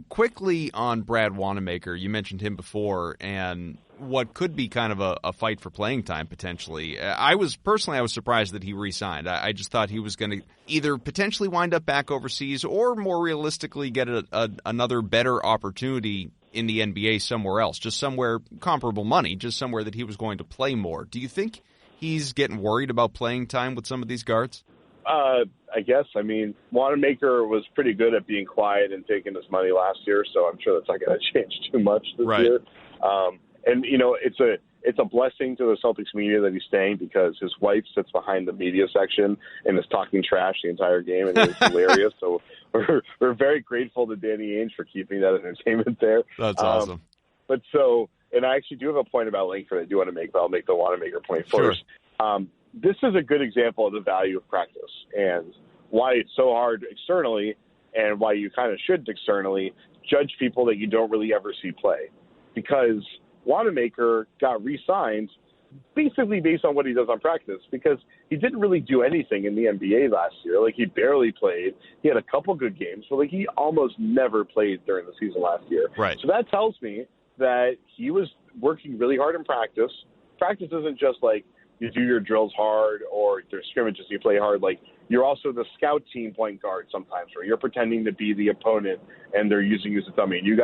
Quickly on Brad Wanamaker, you mentioned him before, and what could be kind of a fight for playing time potentially. I was surprised that he re-signed. I just thought he was going to either potentially wind up back overseas or more realistically get another better opportunity in the NBA somewhere else, just somewhere comparable money, just somewhere that he was going to play more. Do you think he's getting worried about playing time with some of these guards? I guess. I mean, Wanamaker was pretty good at being quiet and taking his money last year, so I'm sure that's not going to change too much this year. And, you know, it's a blessing to the Celtics media that he's staying because his wife sits behind the media section and is talking trash the entire game, and it's hilarious. So we're very grateful to Danny Ainge for keeping that entertainment there. That's awesome. But so, and I actually do have a point about Langford I do want to make, but I'll make the Wanamaker point first. Sure. This is a good example of the value of practice and why it's so hard externally and why you kind of shouldn't externally judge people that you don't really ever see play. Because Wanamaker got re-signed basically based on what he does on practice because he didn't really do anything in the NBA last year. Like, he barely played. He had a couple good games, but, like, he almost never played during the season last year. Right. So that tells me that he was working really hard in practice. Practice isn't just like you do your drills hard or there's scrimmages you play hard. Like, you're also the scout team point guard sometimes, where you're pretending to be the opponent and they're using you as a dummy. And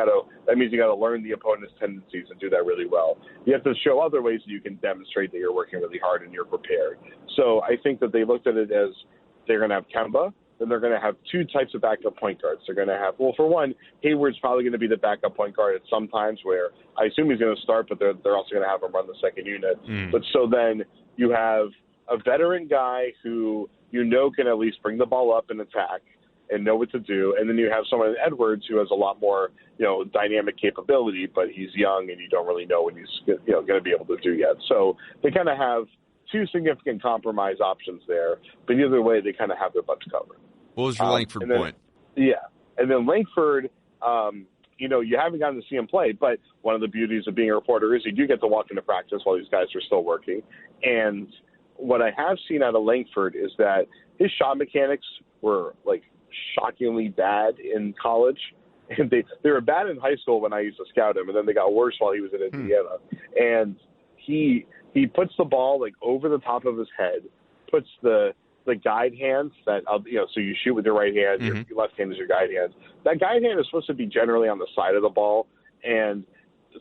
that means you got to learn the opponent's tendencies and do that really well. You have to show other ways that you can demonstrate that you're working really hard and you're prepared. So I think that they looked at it as they're going to have Kemba, then they're going to have two types of backup point guards. They're going to have, well, for one, Hayward's probably going to be the backup point guard at some times where I assume he's going to start, but they're also going to have him run the second unit. But so then you have a veteran guy who you know can at least bring the ball up and attack and know what to do. And then you have someone, Edwards, who has a lot more, dynamic capability, but he's young and you don't really know what he's, going to be able to do yet. So they kind of have two significant compromise options there, but either way, they kind of have their butts covered. What was your Langford point? Yeah. And then Langford, you haven't gotten to see him play, but one of the beauties of being a reporter is you do get to walk into practice while these guys are still working. And what I have seen out of Langford is that his shot mechanics were, like, shockingly bad in college. And they were bad in high school when I used to scout him, and then they got worse while he was in Indiana. And he puts the ball, like, over the top of his head, puts the guide hands that, so you shoot with your right hand, your left hand is your guide hand. That guide hand is supposed to be generally on the side of the ball, and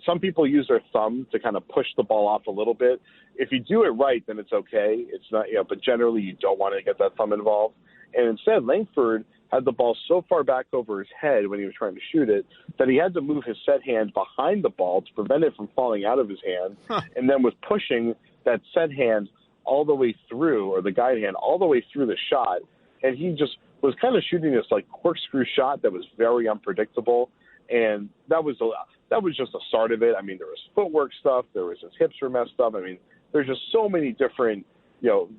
some people use their thumb to kind of push the ball off a little bit. If you do it right, then it's okay. It's not, but generally you don't want to get that thumb involved. And instead, Langford had the ball so far back over his head when he was trying to shoot it that he had to move his set hand behind the ball to prevent it from falling out of his hand, and then was pushing that set hand all the way through, or the guide hand all the way through the shot. And he just was kind of shooting this like corkscrew shot that was very unpredictable. And that was just the start of it. I mean, there was footwork stuff. There was his hips were messed up. I mean, there's just so many different,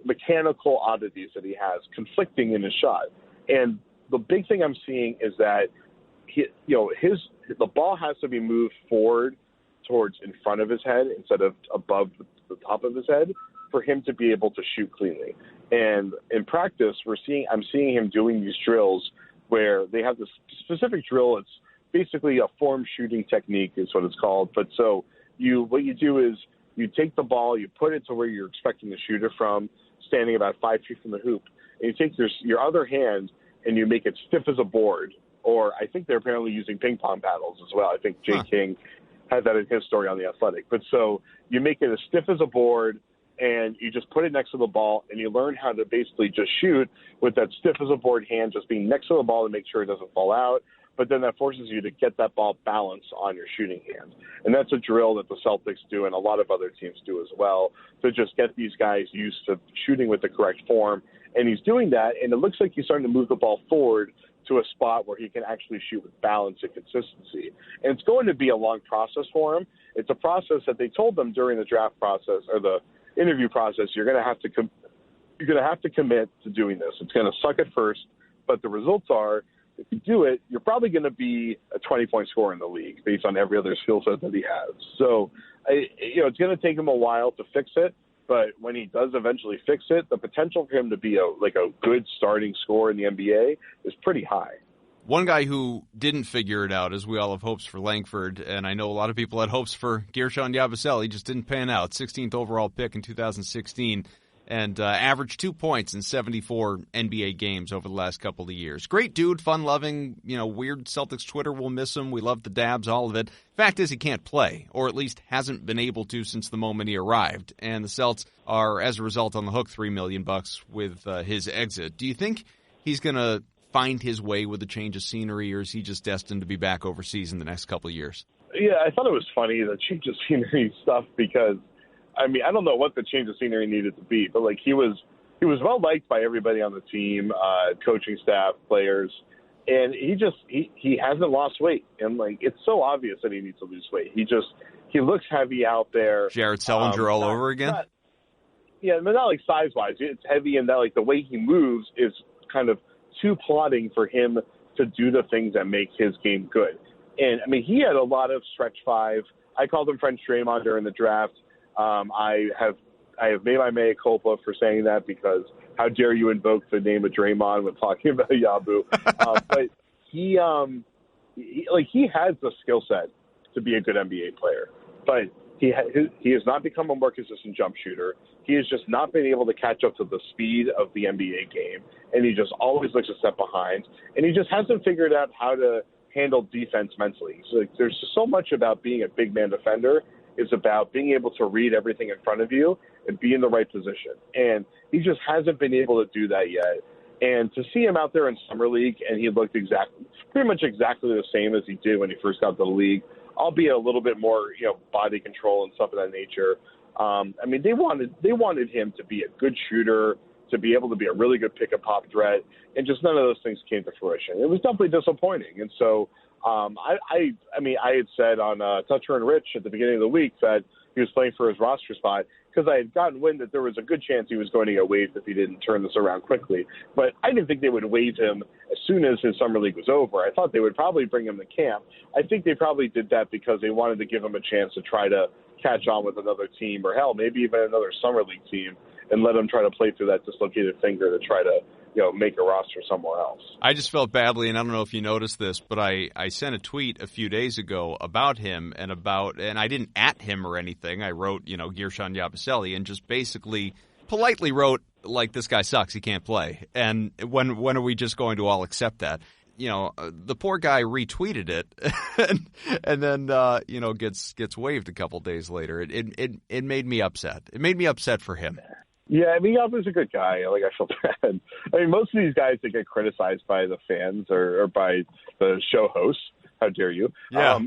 mechanical oddities that he has conflicting in his shot. And the big thing I'm seeing is that the ball has to be moved forward towards in front of his head instead of above the top of his head for him to be able to shoot cleanly. And in practice, I'm seeing him doing these drills where they have this specific drill. It's basically a form shooting technique is what it's called. But so what you do is you take the ball, you put it to where you're expecting the shooter from, standing about 5 feet from the hoop, and you take your other hand and you make it stiff as a board. Or I think they're apparently using ping pong paddles as well. I think Jay King had that in his story on The Athletic. But so you make it as stiff as a board, and you just put it next to the ball, and you learn how to basically just shoot with that stiff as a board hand just being next to the ball to make sure it doesn't fall out. But then that forces you to get that ball balanced on your shooting hand. And that's a drill that the Celtics do and a lot of other teams do as well, to just get these guys used to shooting with the correct form. And he's doing that, and it looks like he's starting to move the ball forward to a spot where he can actually shoot with balance and consistency. And it's going to be a long process for him. It's a process that they told them during the draft process or the interview process, you're going to have to commit to doing this. It's going to suck at first, but the results are, if you do it, you're probably going to be a 20-point scorer in the league based on every other skill set that he has. So, it's going to take him a while to fix it, but when he does eventually fix it, the potential for him to be a good starting scorer in the NBA is pretty high. One guy who didn't figure it out, as we all have hopes for Langford, and I know a lot of people had hopes for Gershon Yabusele, just didn't pan out. 16th overall pick in 2016, and averaged 2 points in 74 NBA games over the last couple of years. Great dude, fun-loving, weird Celtics Twitter will miss him. We love the dabs, all of it. Fact is, he can't play, or at least hasn't been able to since the moment he arrived. And the Celts are, as a result, on the hook $3 million with his exit. Do you think he's going to find his way with a change of scenery, or is he just destined to be back overseas in the next couple of years? Yeah, I thought it was funny, the change of scenery stuff, because, I don't know what the change of scenery needed to be, but, he was well liked by everybody on the team, coaching staff, players, and he hasn't lost weight, and, it's so obvious that he needs to lose weight. He looks heavy out there. Jared Sellinger all over again? But not size-wise. It's heavy in that, the way he moves is kind of too plodding for him to do the things that make his game good. And, he had a lot of stretch five. I called him French Draymond during the draft. I have made my mea culpa for saying that, because how dare you invoke the name of Draymond when talking about Yabu. But he has the skill set to be a good NBA player. But he has not become a more consistent jump shooter. He has just not been able to catch up to the speed of the NBA game, and he just always looks a step behind. And he just hasn't figured out how to handle defense mentally. So there's so much about being a big man defender. It's about being able to read everything in front of you and be in the right position. And he just hasn't been able to do that yet. And to see him out there in Summer League, and he looked pretty much exactly the same as he did when he first got to the league, albeit a little bit more, body control and stuff of that nature. They wanted him to be a good shooter, to be able to be a really good pick and pop threat, and just none of those things came to fruition. It was definitely disappointing. And so I had said on Toucher and Rich at the beginning of the week that he was playing for his roster spot, because I had gotten wind that there was a good chance he was going to get waived if he didn't turn this around quickly. But I didn't think they would waive him as soon as his summer league was over. I thought they would probably bring him to camp. I think they probably did that because they wanted to give him a chance to try to catch on with another team, or hell, maybe even another summer league team, and let him try to play through that dislocated finger to try to make a roster somewhere else. I just felt badly, and I don't know if you noticed this, but I sent a tweet a few days ago about him and I didn't at him or anything. I wrote, Gershon Yabusele, and just basically politely wrote, this guy sucks, he can't play. And when are we just going to all accept that? The poor guy retweeted it and then, gets waived a couple days later. It made me upset. It made me upset for him. Yeah, Yabu's a good guy. I feel bad. Most of these guys that get criticized by the fans or by the show hosts, how dare you? Yeah.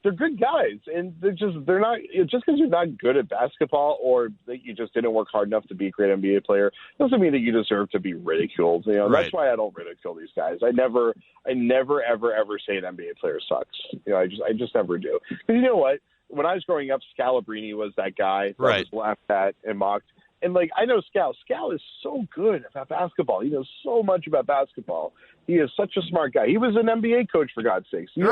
They're good guys, and they're not just because you're not good at basketball or that you just didn't work hard enough to be a great NBA player doesn't mean that you deserve to be ridiculed. Right. That's why I don't ridicule these guys. I never ever say an NBA player sucks. I just never do. Because you know what? When I was growing up, Scalabrini was that guy that was laughed at and mocked. And, I know Scal. Scal is so good about basketball. He knows so much about basketball. He is such a smart guy. He was an NBA coach, for God's sakes. You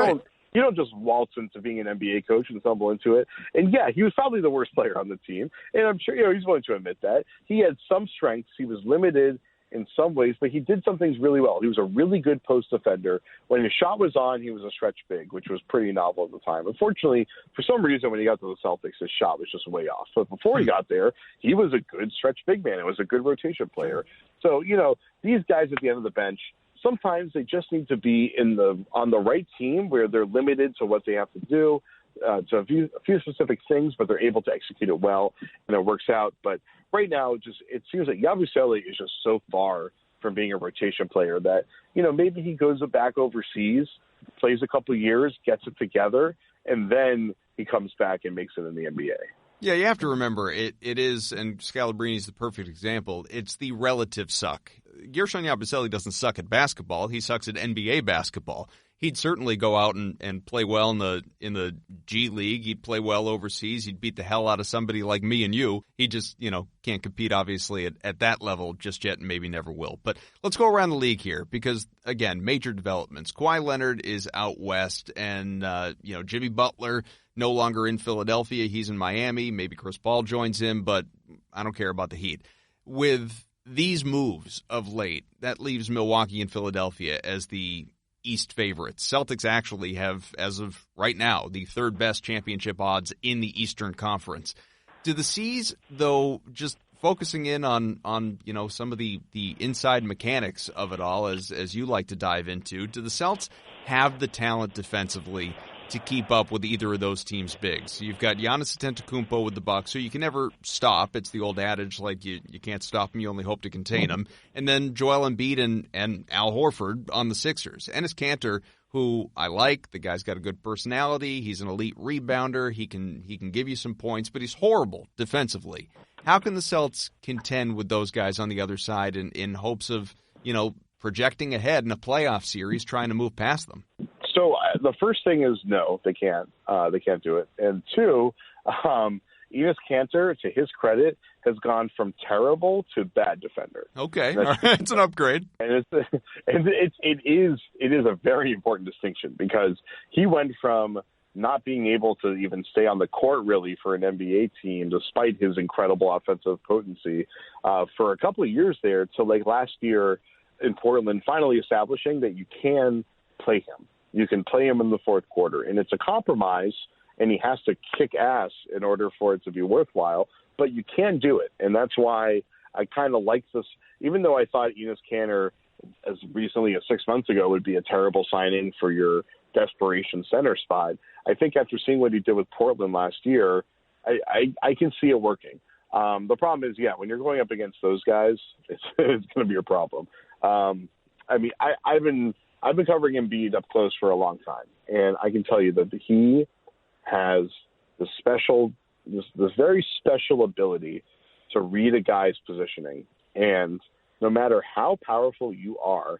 don't just waltz into being an NBA coach and stumble into it. And, yeah, he was probably the worst player on the team. And I'm sure he's willing to admit that. He had some strengths. He was limited in some ways, but he did some things really well. He was a really good post defender. When his shot was on, he was a stretch big, which was pretty novel at the time. Unfortunately, for some reason, when he got to the Celtics, his shot was just way off. But before he got there, he was a good stretch big man. It was a good rotation player. So, these guys at the end of the bench, sometimes they just need to be on the right team where they're limited to what they have to do, to a few specific things, but they're able to execute it well, and it works out. But right now, it seems like Yabusele is just so far from being a rotation player that, maybe he goes back overseas, plays a couple of years, gets it together, and then he comes back and makes it in the NBA. Yeah, you have to remember, it is, and Scalabrini's the perfect example, it's the relative suck. Gershon Yabusele doesn't suck at basketball. He sucks at NBA basketball. He'd certainly go out and play well in the G League. He'd play well overseas. He'd beat the hell out of somebody like me and you. He just, can't compete, obviously, at that level just yet and maybe never will. But let's go around the league here because, again, major developments. Kawhi Leonard is out west, and, Jimmy Butler no longer in Philadelphia. He's in Miami. Maybe Chris Paul joins him, but I don't care about the Heat. With these moves of late, that leaves Milwaukee and Philadelphia as the East favorites. Celtics actually have, as of right now, the third best championship odds in the Eastern Conference. Do the C's, though, just focusing in on some of the inside mechanics of it all, as you like to dive into, do the Celts have the talent defensively to keep up with either of those teams' bigs? So you've got Giannis Antetokounmpo with the Bucks, so you can never stop. It's the old adage, like you can't stop him, you only hope to contain him. And then Joel Embiid and Al Horford on the Sixers. Enes Kanter, who I like. The guy's got a good personality. He's an elite rebounder. He can give you some points, but he's horrible defensively. How can the Celts contend with those guys on the other side in hopes of, projecting ahead in a playoff series, trying to move past them? So the first thing is no, they can't. They can't do it. And two, Enes Kanter, to his credit, has gone from terrible to bad defender. Okay, all right. It's an upgrade. And it is a very important distinction, because he went from not being able to even stay on the court really for an NBA team, despite his incredible offensive potency, for a couple of years there, to like last year in Portland, finally establishing that you can play him. You can play him in the fourth quarter, and it's a compromise, and he has to kick ass in order for it to be worthwhile, but you can do it. And that's why I kind of like this, even though I thought Enes Kanter as recently as 6 months ago would be a terrible signing for your desperation center spot. I think after seeing what he did with Portland last year, I can see it working. The problem is, when you're going up against those guys, it's going to be a problem. I've been covering Embiid up close for a long time, and I can tell you that he has this very special ability to read a guy's positioning. And no matter how powerful you are,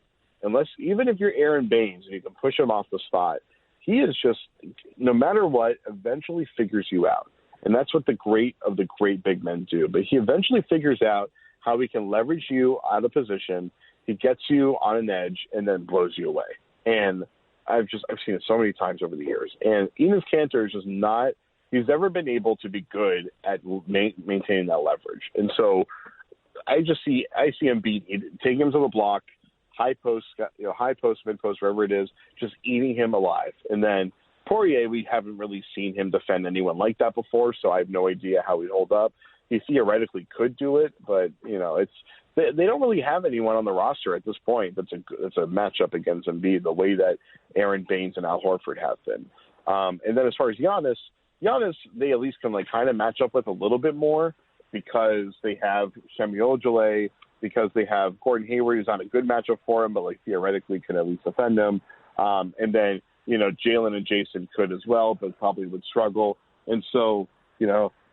even if you're Aaron Baines and you can push him off the spot, he is just, no matter what, eventually figures you out. And that's what the great big men do. But he eventually figures out how he can leverage you out of position. He gets you on an edge and then blows you away. And I've seen it so many times over the years. And Enes Kanter is just not – he's never been able to be good at maintaining that leverage. And so I see him taking him to the block, high post, mid post, wherever it is, just eating him alive. And then Poirier, we haven't really seen him defend anyone like that before, so I have no idea how he'd hold up. He theoretically could do it, but they don't really have anyone on the roster at this point that's a matchup against Embiid the way that Aaron Baines and Al Horford have been. And then as far as Giannis, they at least can kind of match up with a little bit more, because they have Samuel Ojale, because they have Gordon Hayward, who's not a good matchup for him, but theoretically can at least defend him. And then Jalen and Jason could as well, but probably would struggle. And so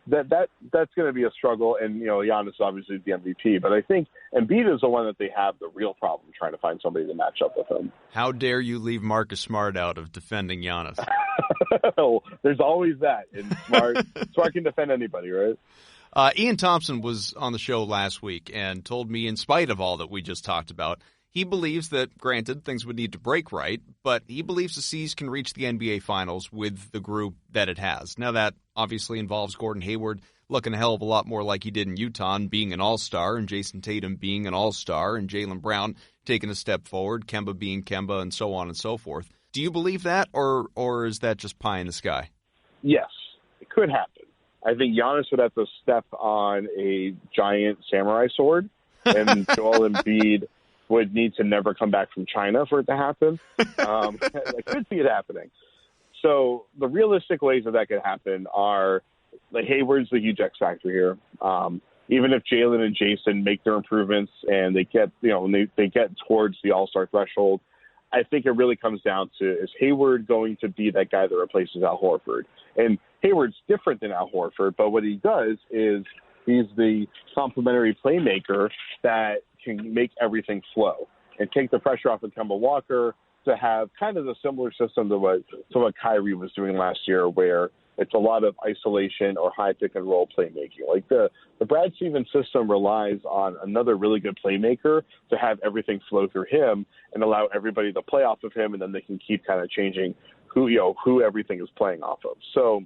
that's going to be a struggle. And Giannis obviously is the MVP, but I think Embiid is the one that they have the real problem trying to find somebody to match up with him. How dare you leave Marcus Smart out of defending Giannis? There's always that, and Smart can defend anybody, right? Ian Thompson was on the show last week and told me, in spite of all that we just talked about, he believes that, granted, things would need to break right, but he believes the C's can reach the NBA Finals with the group that it has. Now, that obviously involves Gordon Hayward looking a hell of a lot more like he did in Utah and being an all-star, and Jason Tatum being an all-star, and Jaylen Brown taking a step forward, Kemba being Kemba, and so on and so forth. Do you believe that, or is that just pie in the sky? Yes, it could happen. I think Giannis would have to step on a giant samurai sword, and Joel Embiid would need to never come back from China for it to happen. I could see it happening. So the realistic ways that could happen are, Hayward's the huge X factor here. Even if Jalen and Jason make their improvements and they get, they get towards the all-star threshold, I think it really comes down to, is Hayward going to be that guy that replaces Al Horford? And Hayward's different than Al Horford, but what he does is he's the complementary playmaker that can make everything flow and take the pressure off of Kemba Walker, to have kind of a similar system to what Kyrie was doing last year, where it's a lot of isolation or high pick and roll playmaking. The Brad Stevens system relies on another really good playmaker to have everything flow through him and allow everybody to play off of him, and then they can keep kind of changing who everything is playing off of. So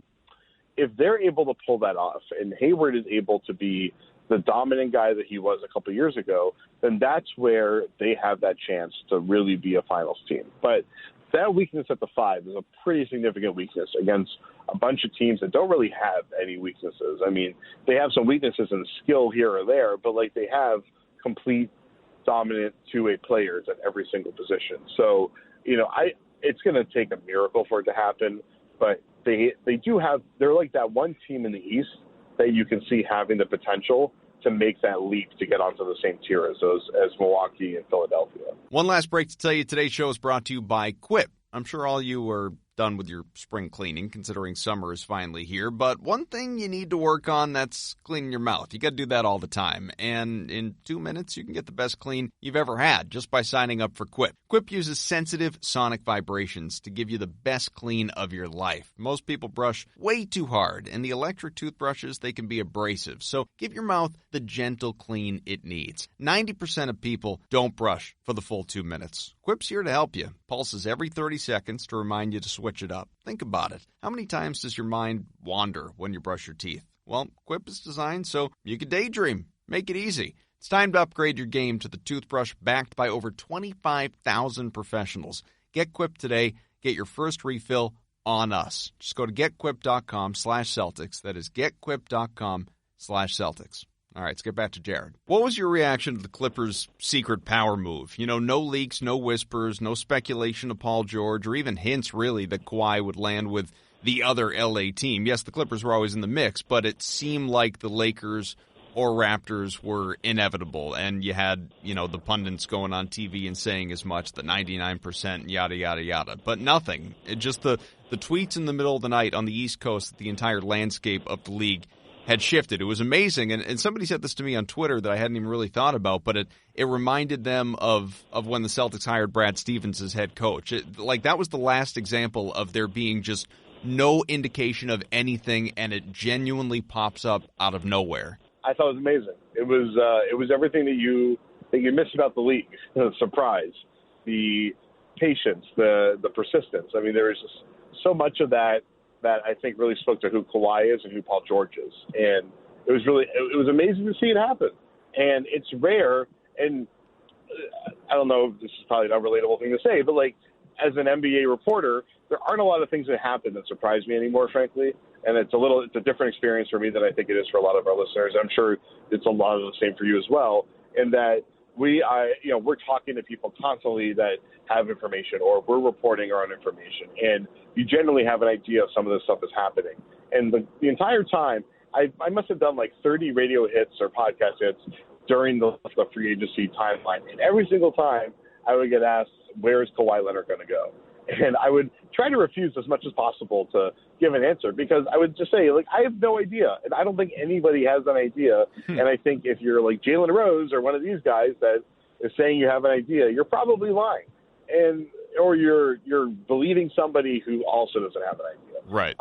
if they're able to pull that off, and Hayward is able to be the dominant guy that he was a couple of years ago, then that's where they have that chance to really be a finals team. But that weakness at the 5 is a pretty significant weakness against a bunch of teams that don't really have any weaknesses. I mean, they have some weaknesses in skill here or there, but like they have complete dominant two-way players at every single position. So, it's going to take a miracle for it to happen, but they're like that one team in the East that you can see having the potential to make that leap to get onto the same tier as Milwaukee and Philadelphia. One last break to tell you, today's show is brought to you by Quip. I'm sure all you are done with your spring cleaning, considering summer is finally here. But one thing you need to work on, that's cleaning your mouth. You got to do that all the time. And in 2 minutes, you can get the best clean you've ever had just by signing up for Quip. Quip uses sensitive sonic vibrations to give you the best clean of your life. Most people brush way too hard, and the electric toothbrushes, they can be abrasive. So give your mouth the gentle clean it needs. 90% of people don't brush for the full 2 minutes. Quip's here to help you. Pulses every 30 seconds to remind you to switch it up. Think about it. How many times does your mind wander when you brush your teeth? Well, Quip is designed so you can daydream. Make it easy. It's time to upgrade your game to the toothbrush backed by over 25,000 professionals. Get Quip today. Get your first refill on us. Just go to getquip.com/Celtics. That is getquip.com/Celtics. All right, let's get back to Jared. What was your reaction to the Clippers' secret power move? No leaks, no whispers, no speculation of Paul George, or even hints, really, that Kawhi would land with the other L.A. team. Yes, the Clippers were always in the mix, but it seemed like the Lakers or Raptors were inevitable. And you had, the pundits going on TV and saying as much, the 99%, yada, yada, yada. But nothing. It just the tweets in the middle of the night on the East Coast, the entire landscape of the league had shifted. It was amazing. And somebody said this to me on Twitter that I hadn't even really thought about, but it reminded them of when the Celtics hired Brad Stevens as head coach. That was the last example of there being just no indication of anything, and it genuinely pops up out of nowhere. I thought it was amazing. It was everything that you miss about the league. The surprise, the patience, the persistence. I mean, there was just so much of that I think really spoke to who Kawhi is and who Paul George is. And it was amazing to see it happen. And it's rare, and I don't know if this is probably an unrelatable thing to say, but as an NBA reporter, there aren't a lot of things that happen that surprise me anymore, frankly. And it's a different experience for me than I think it is for a lot of our listeners. I'm sure it's a lot of the same for you as well. And that we're talking to people constantly that have information, or we're reporting our own information, and you generally have an idea of some of this stuff is happening. And the entire time, I must have done 30 radio hits or podcast hits during the free agency timeline. And every single time I would get asked, where is Kawhi Leonard going to go? And I would try to refuse as much as possible to give an answer, because I would just say, I have no idea. And I don't think anybody has an idea. And I think if you're like Jalen Rose or one of these guys that is saying you have an idea, you're probably lying. Or you're believing somebody who also doesn't have an idea. Right.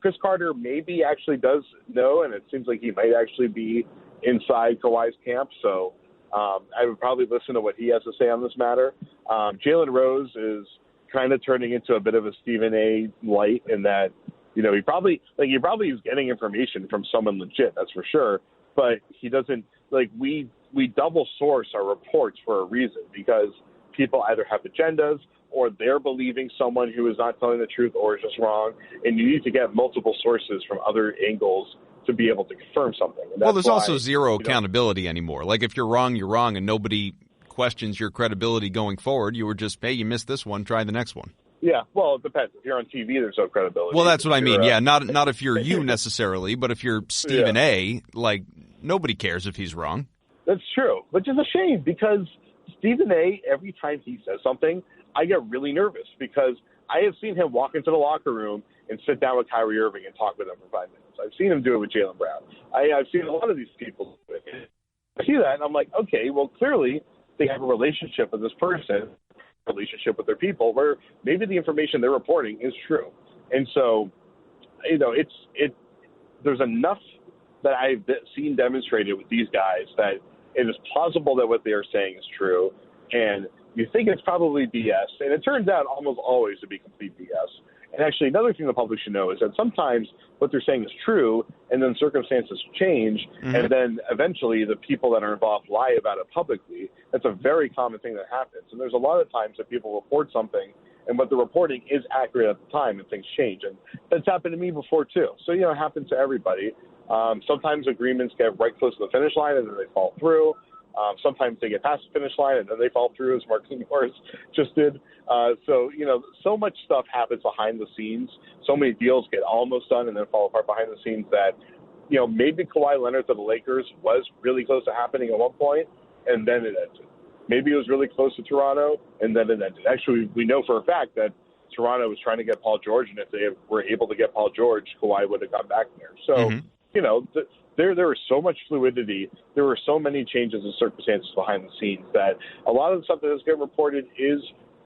Chris Carter maybe actually does know, and it seems like he might actually be inside Kawhi's camp. So I would probably listen to what he has to say on this matter. Jalen Rose is kind of turning into a bit of a Stephen A. light in that, he probably is getting information from someone legit, that's for sure. But he doesn't, we double source our reports for a reason, because people either have agendas or they're believing someone who is not telling the truth or is just wrong. And you need to get multiple sources from other angles to be able to confirm something. Well, there's also zero accountability anymore. If you're wrong, you're wrong, and nobody questions your credibility going forward. You were just, hey, you missed this one, try the next one. Yeah, well, it depends. If you're on TV, there's no credibility. Well, that's what I mean. Yeah, not if you're you necessarily, but if you're Stephen A., nobody cares if he's wrong. That's true, which is a shame, because Stephen A., every time he says something, I get really nervous, because I have seen him walk into the locker room and sit down with Kyrie Irving and talk with him for 5 minutes. I've seen him do it with Jaylen Brown. I've seen a lot of these people do it. I see that, and I'm like, okay, well, clearly they have a relationship with this person, a relationship with their people, where maybe the information they're reporting is true. And so, there's enough that I've seen demonstrated with these guys that it is plausible that what they are saying is true, and you think it's probably BS, and it turns out almost always to be complete BS. And actually, another thing the public should know is that sometimes what they're saying is true, and then circumstances change, and then eventually the people that are involved lie about it publicly. That's a very common thing that happens. And there's a lot of times that people report something, and what they're reporting is accurate at the time, and things change. And that's happened to me before, too. So, it happens to everybody. Sometimes agreements get right close to the finish line, and then they fall through. Sometimes they get past the finish line, and then they fall through, as Marcus Morris just did. So much stuff happens behind the scenes. So many deals get almost done and then fall apart behind the scenes that, maybe Kawhi Leonard to the Lakers was really close to happening at one point, and then it ended. Maybe it was really close to Toronto, and then it ended. Actually, we know for a fact that Toronto was trying to get Paul George, and if they were able to get Paul George, Kawhi would have gone back there. So, there was so much fluidity. There were so many changes in circumstances behind the scenes that a lot of the stuff that is getting reported is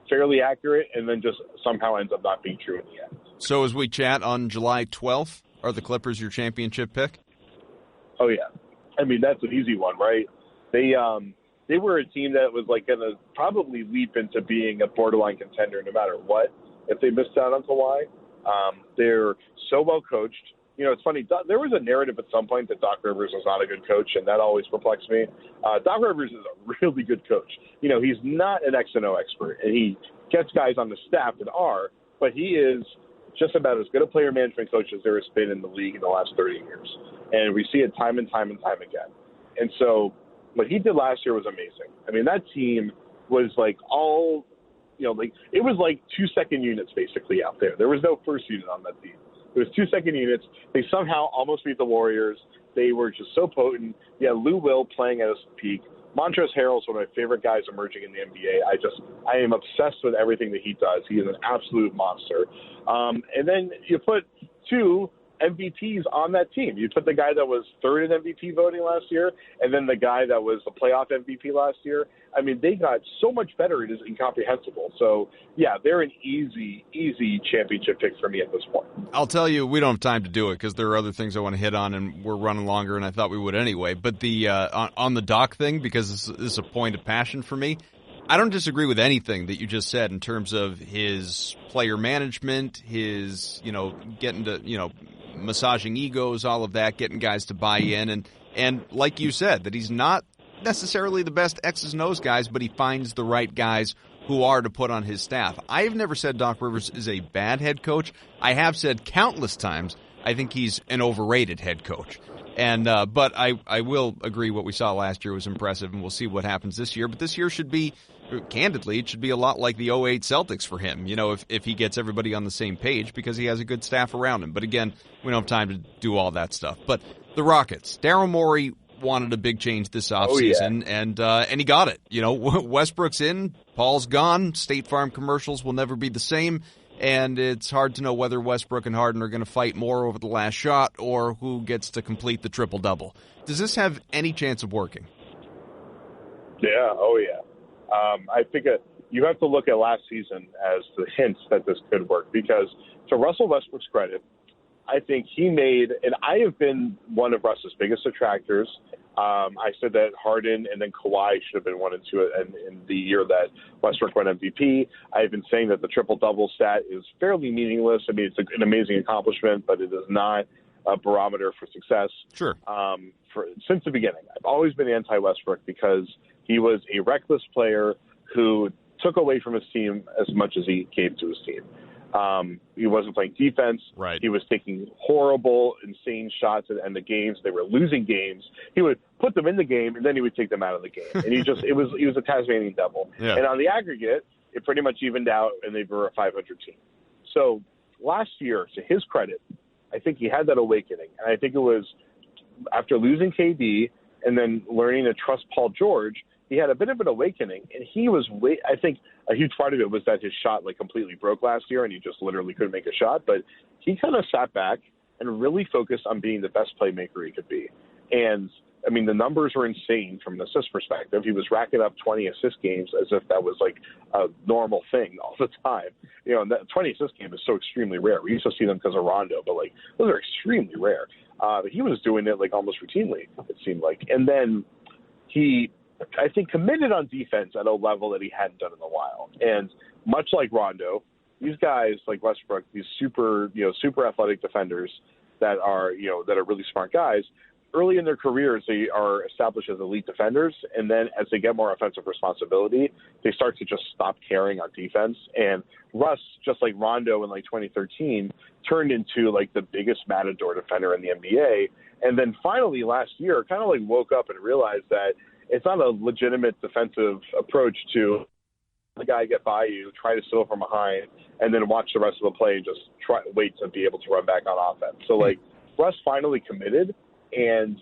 fairly accurate and then just somehow ends up not being true in the end. So as we chat on July 12th, are the Clippers your championship pick? Oh, yeah. I mean, that's an easy one, right? They were a team that was like going to probably leap into being a borderline contender no matter what if they missed out on Kawhi. They're so well coached. It's funny. There was a narrative at some point that Doc Rivers was not a good coach, and that always perplexed me. Doc Rivers is a really good coach. He's not an X and O expert, and he gets guys on the staff that are, but he is just about as good a player management coach as there has been in the league in the last 30 years. And we see it time and time and time again. And so what he did last year was amazing. I mean, that team was like all, it was like 2 second units basically out there. There was no first unit on that team. It was 2 second units. They somehow almost beat the Warriors. They were just so potent. Yeah, Lou Will playing at his peak. Montrezl Harrell's one of my favorite guys emerging in the NBA. I am obsessed with everything that he does. He is an absolute monster. And then you put 2 MVPs on that team. You put the guy that was third in MVP voting last year, and then the guy that was the playoff MVP last year. I mean, they got so much better. It is incomprehensible. So, yeah, they're an easy championship pick for me at this point. I'll tell you, we don't have time to do it because there are other things I want to hit on, and we're running longer than I thought we would anyway. But the on the Doc thing, because this is a point of passion for me, I don't disagree with anything that you just said in terms of his player management, his, getting to, massaging egos, all of that, getting guys to buy in. And like you said, that he's not necessarily the best X's and O's guys, but he finds the right guys who are to put on his staff. I have never said Doc Rivers is a bad head coach. I have said countless times I think he's an overrated head coach. And but I will agree what we saw last year was impressive, and we'll see what happens this year. But this year should be, candidly, it should be a lot like the 08 Celtics for him, if he gets everybody on the same page because he has a good staff around him. But again, we don't have time to do all that stuff. But the Rockets, Daryl Morey wanted a big change this offseason, and he got it. Westbrook's in, Paul's gone, State Farm commercials will never be the same. And it's hard to know whether Westbrook and Harden are going to fight more over the last shot or who gets to complete the triple-double. Does this have any chance of working? Yeah, I think you have to look at last season as the hints that this could work because, to Russell Westbrook's credit, I think he made, and I have been one of Russ's biggest detractors. I said that Harden and then Kawhi should have been 1 and 2 in the year that Westbrook won MVP. I've been saying that the triple-double stat is fairly meaningless. I mean, it's an amazing accomplishment, but it is not a barometer for success. Sure. Since the beginning, I've always been anti-Westbrook because he was a reckless player who took away from his team as much as he gave to his team. He wasn't playing defense. Right. He was taking horrible, insane shots at the end of games. They were losing games. He would put them in the game, and then he would take them out of the game. And he was a Tasmanian devil. Yeah. And on the aggregate, it pretty much evened out, and they were a 500 team. So last year, to his credit, I think he had that awakening. And I think it was after losing KD and then learning to trust Paul George, he had a bit of an awakening, and he was I think a huge part of it was that his shot completely broke last year, and he just literally couldn't make a shot. But he kind of sat back and really focused on being the best playmaker he could be. And I mean, the numbers were insane from an assist perspective. He was racking up 20 assist games as if that was like a normal thing all the time. And that 20 assist game is so extremely rare. We used to see them because of Rondo, but those are extremely rare. But he was doing it almost routinely, it seemed like. And then he, I think, committed on defense at a level that he hadn't done in a while. And much like Rondo, these guys like Westbrook, these super athletic defenders that are really smart guys, early in their careers, they are established as elite defenders. And then as they get more offensive responsibility, they start to just stop caring on defense. And Russ, just like Rondo in like 2013, turned into like the biggest matador defender in the NBA. And then finally last year kind of like woke up and realized that it's not a legitimate defensive approach to the guy get by you, try to steal from behind, and then watch the rest of the play and just wait to be able to run back on offense. So like Russ finally committed. And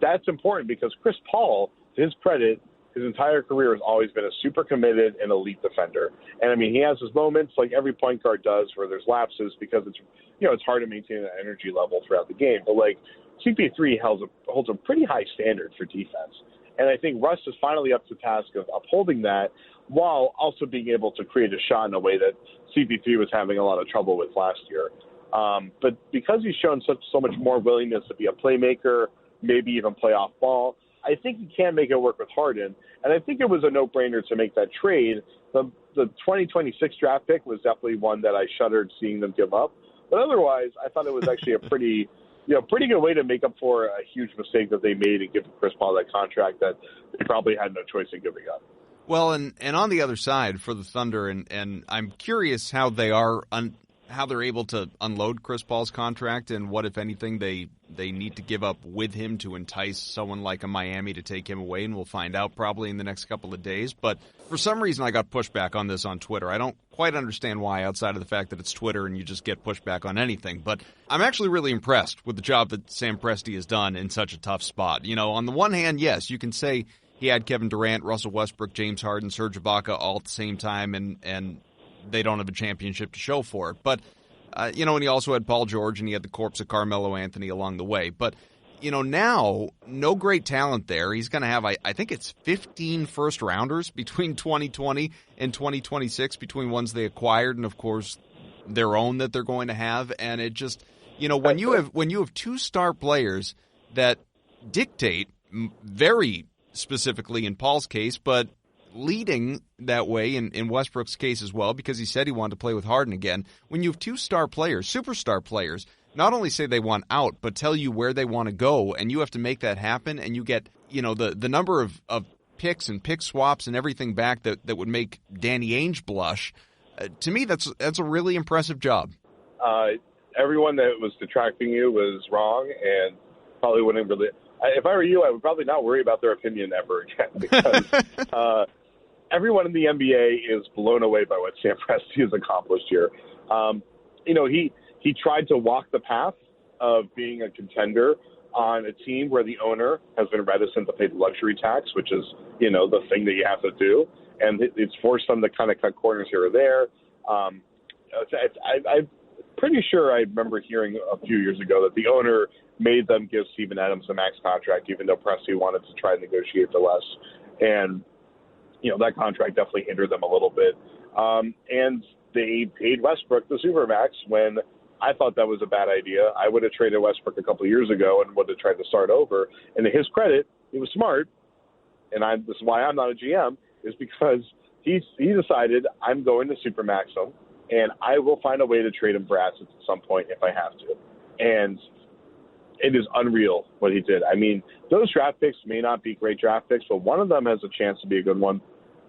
that's important because Chris Paul, to his credit, his entire career has always been a super committed and elite defender. And I mean, he has his moments like every point guard does where there's lapses because it's hard to maintain an energy level throughout the game. But like CP3 holds a pretty high standard for defense. And I think Russ is finally up to the task of upholding that while also being able to create a shot in a way that CP3 was having a lot of trouble with last year. But because he's shown so much more willingness to be a playmaker, maybe even play off ball, I think he can make it work with Harden. And I think it was a no-brainer to make that trade. The 2026 draft pick was definitely one that I shuddered seeing them give up. But otherwise, I thought it was actually a pretty good way to make up for a huge mistake that they made and give Chris Paul that contract that they probably had no choice in giving up. Well, and on the other side for the Thunder, and I'm curious how they are how they're able to unload Chris Paul's contract and what, if anything, they need to give up with him to entice someone like a Miami to take him away, and we'll find out probably in the next couple of days. But for some reason, I got pushback on this on Twitter. I don't quite understand why, outside of the fact that it's Twitter and you just get pushback on anything. But I'm actually really impressed with the job that Sam Presti has done in such a tough spot. You know, on the one hand, yes, you can say he had Kevin Durant, Russell Westbrook, James Harden, Serge Ibaka all at the same time, and they don't have a championship to show for it. But, and he also had Paul George, and he had the corpse of Carmelo Anthony along the way. But, now, no great talent there. He's going to have, I think it's 15 first-rounders between 2020 and 2026, between ones they acquired and, of course, their own that they're going to have. And it just, when you have two star players that dictate very specifically in Paul's case, but leading that way in Westbrook's case as well, because he said he wanted to play with Harden again. When you have two star players, superstar players, not only say they want out, but tell you where they want to go, and you have to make that happen, and you get, the number of picks and pick swaps and everything back that would make Danny Ainge blush. To me, that's a really impressive job. Everyone that was detracting you was wrong, and probably wouldn't really. If I were you, I would probably not worry about their opinion ever again, because everyone in the NBA is blown away by what Sam Presti has accomplished here. He tried to walk the path of being a contender on a team where the owner has been reticent to pay the luxury tax, which is, the thing that you have to do. And it's forced them to kind of cut corners here or there. I'm pretty sure I remember hearing a few years ago that the owner made them give Steven Adams a max contract, even though Presti wanted to try and negotiate for less. And, that contract definitely hindered them a little bit. And they paid Westbrook the supermax when I thought that was a bad idea. I would have traded Westbrook a couple of years ago and would have tried to start over. And to his credit, he was smart. And this is why I'm not a GM, is because he decided I'm going to supermax him, and I will find a way to trade him for assets at some point if I have to. And it is unreal what he did. I mean, those draft picks may not be great draft picks, but one of them has a chance to be a good one.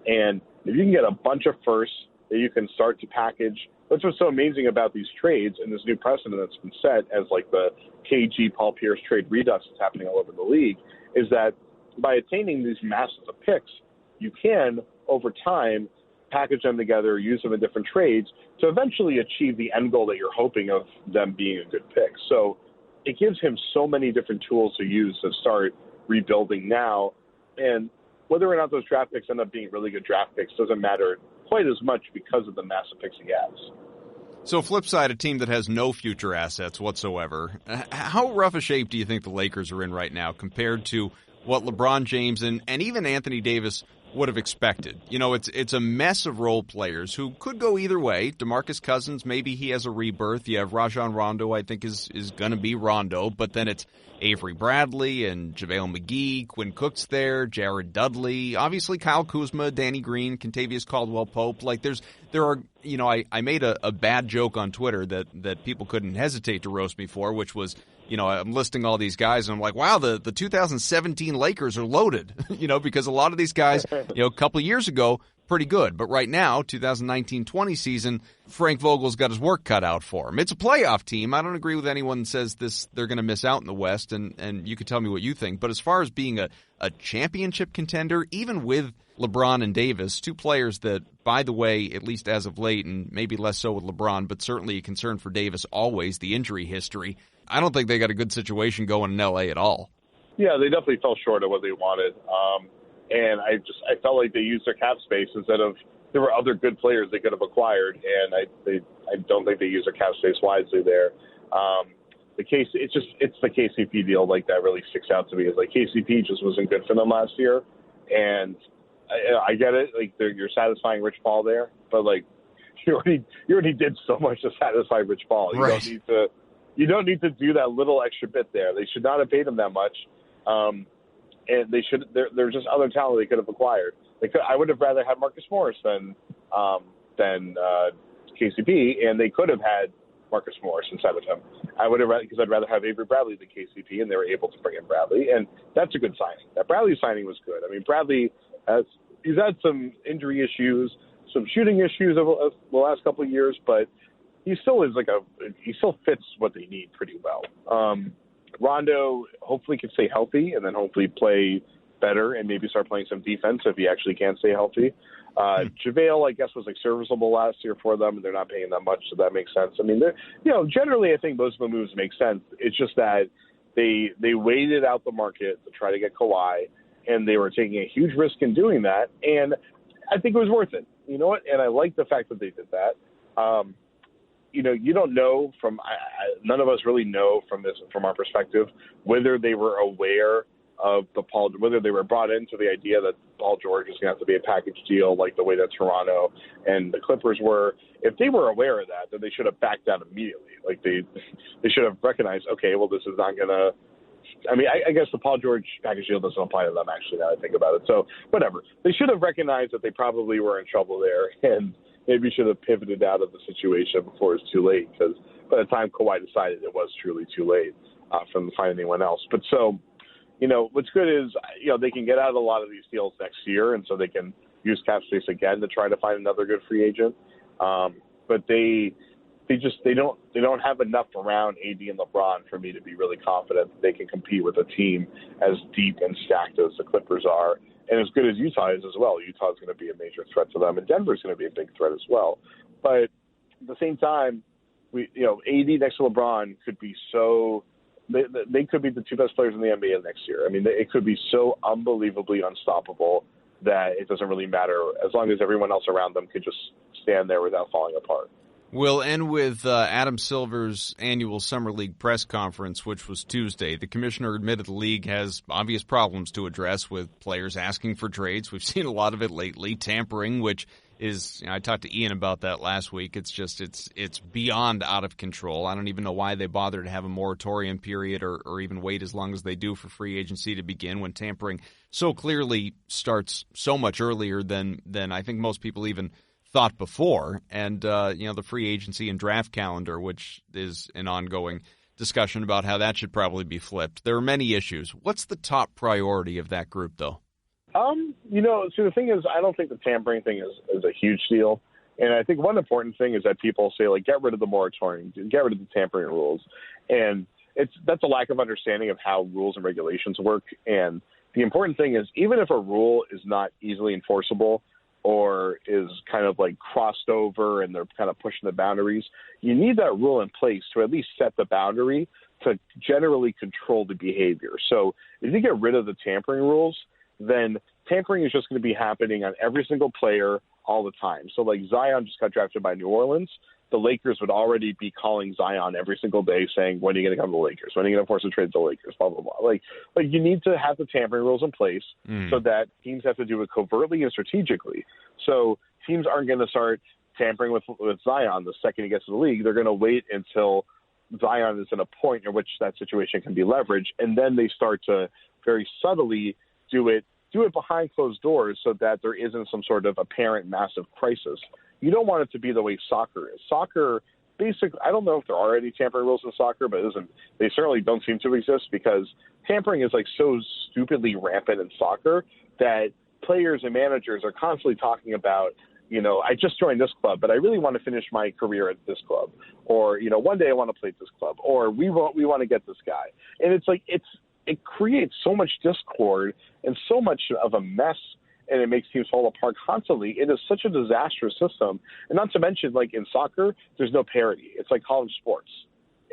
And if you can get a bunch of firsts that you can start to package, that's what's so amazing about these trades and this new precedent that's been set as like the KG Paul Pierce trade redux that's happening all over the league, is that by attaining these masses of picks, you can, over time, package them together, use them in different trades to eventually achieve the end goal that you're hoping of them being a good pick. So it gives him so many different tools to use to start rebuilding now. And whether or not those draft picks end up being really good draft picks doesn't matter quite as much because of the massive picks he has. So flip side, a team that has no future assets whatsoever. How rough a shape do you think the Lakers are in right now compared to what LeBron James and even Anthony Davis would have expected. You know, it's a mess of role players who could go either way. DeMarcus Cousins, maybe he has a rebirth. You have Rajon Rondo, I think is going to be Rondo, but then it's Avery Bradley and JaVale McGee, Quinn Cook's there, Jared Dudley, obviously Kyle Kuzma, Danny Green, Kentavious Caldwell-Pope. Like there are, you know, I made a bad joke on Twitter that people couldn't hesitate to roast me for, which was, you know, I'm listing all these guys and I'm like, wow, the 2017 Lakers are loaded, you know, because a lot of these guys, you know, a couple of years ago, pretty good. But right now, 2019-20 season, Frank Vogel's got his work cut out for him. It's a playoff team. I don't agree with anyone that says they're going to miss out in the West, and you can tell me what you think. But as far as being a championship contender, even with LeBron and Davis, two players that, by the way, at least as of late, and maybe less so with LeBron, but certainly a concern for Davis always, the injury history, I don't think they got a good situation going in L.A. at all. Yeah, they definitely fell short of what they wanted. And I felt like they used their cap space instead of there were other good players they could have acquired, and I don't think they used their cap space wisely there. It's the KCP deal like that really sticks out to me. Is like KCP just wasn't good for them last year, and I get it. Like you're satisfying Rich Paul there, but like you already did so much to satisfy Rich Paul. Right. You don't need to do that little extra bit there. They should not have paid him that much. And they should. There's just other talent they could have acquired. I would have rather had Marcus Morris than KCP, and they could have had Marcus Morris instead of him. I would have because I'd rather have Avery Bradley than KCP, and they were able to bring in Bradley, and that's a good signing. That Bradley signing was good. I mean, Bradley he's had some injury issues, some shooting issues over the last couple of years, but he still fits what they need pretty well. Rondo hopefully can stay healthy and then hopefully play better and maybe start playing some defense if he actually can stay healthy. JaVale, I guess, was serviceable last year for them, and they're not paying that much, so that makes sense. I mean, generally I think most of the moves make sense. It's just that they waited out the market to try to get Kawhi, and they were taking a huge risk in doing that, and I think it was worth it. You know what? And I like the fact that they did that. You don't know none of us really know from our perspective whether they were aware of whether they were brought into the idea that Paul George is going to have to be a package deal like the way that Toronto and the Clippers were. If they were aware of that, then they should have backed out immediately. Like they should have recognized, okay, well, this is not going to. I mean, I guess the Paul George package deal doesn't apply to them actually. Now I think about it, so whatever. They should have recognized that they probably were in trouble there and maybe should have pivoted out of the situation before it was too late, because by the time Kawhi decided, it was truly too late for them to find anyone else. But so, what's good is, they can get out of a lot of these deals next year, and so they can use cap space again to try to find another good free agent. But they don't have enough around AD and LeBron for me to be really confident that they can compete with a team as deep and stacked as the Clippers are. And as good as Utah is as well. Utah is going to be a major threat to them, and Denver is going to be a big threat as well. But at the same time, AD next to LeBron could be so they could be the two best players in the NBA next year. I mean, it could be so unbelievably unstoppable that it doesn't really matter as long as everyone else around them could just stand there without falling apart. We'll end with Adam Silver's annual Summer League press conference, which was Tuesday. The commissioner admitted the league has obvious problems to address with players asking for trades. We've seen a lot of it lately. Tampering, which is, I talked to Ian about that last week. It's just, it's beyond out of control. I don't even know why they bother to have a moratorium period or even wait as long as they do for free agency to begin when tampering so clearly starts so much earlier than I think most people even thought before, and the free agency and draft calendar, which is an ongoing discussion about how that should probably be flipped. There are many issues. What's the top priority of that group, though? So the thing is, I don't think the tampering thing is a huge deal, and I think one important thing is that people say, like, get rid of the moratorium, get rid of the tampering rules, and that's a lack of understanding of how rules and regulations work. And the important thing is, even if a rule is not easily enforceable, or is kind of like crossed over and they're kind of pushing the boundaries, you need that rule in place to at least set the boundary to generally control the behavior. So if you get rid of the tampering rules, then tampering is just going to be happening on every single player all the time. So, like, Zion just got drafted by New Orleans. The Lakers would already be calling Zion every single day saying, when are you going to come to the Lakers? When are you going to force a trade to the Lakers? Blah, blah, blah. Like you need to have the tampering rules in place so that teams have to do it covertly and strategically. So teams aren't going to start tampering with Zion the second he gets to the league. They're going to wait until Zion is in a point in which that situation can be leveraged, and then they start to very subtly do it behind closed doors so that there isn't some sort of apparent massive crisis. You don't want it to be the way soccer is. Soccer, basically, I don't know if there are any tampering rules in soccer, but they certainly don't seem to exist because tampering is like so stupidly rampant in soccer that players and managers are constantly talking about, I just joined this club, but I really want to finish my career at this club. Or, one day I want to play at this club. Or we want to get this guy. And it's like it creates so much discord and so much of a mess, and it makes teams fall apart constantly. It is such a disastrous system. And not to mention, like in soccer, there's no parity. It's like college sports.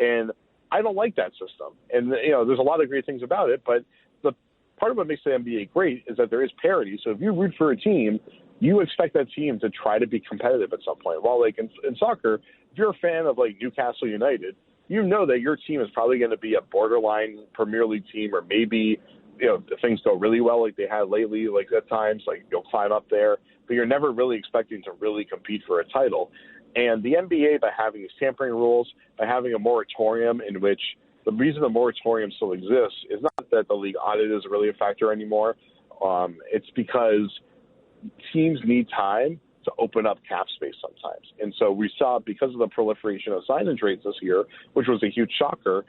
And I don't like that system. And, there's a lot of great things about it, but the part of what makes the NBA great is that there is parity. So if you root for a team, you expect that team to try to be competitive at some point. While, like, in soccer, if you're a fan of, like, Newcastle United, you know that your team is probably going to be a borderline Premier League team, or maybe, if things go really well like they had lately, like at times, like you'll climb up there, but you're never really expecting to really compete for a title. And the NBA, by having these tampering rules, by having a moratorium in which the reason the moratorium still exists is not that the league audit is really a factor anymore. It's because teams need time to open up cap space sometimes. And so we saw, because of the proliferation of sign-in trades this year, which was a huge shocker,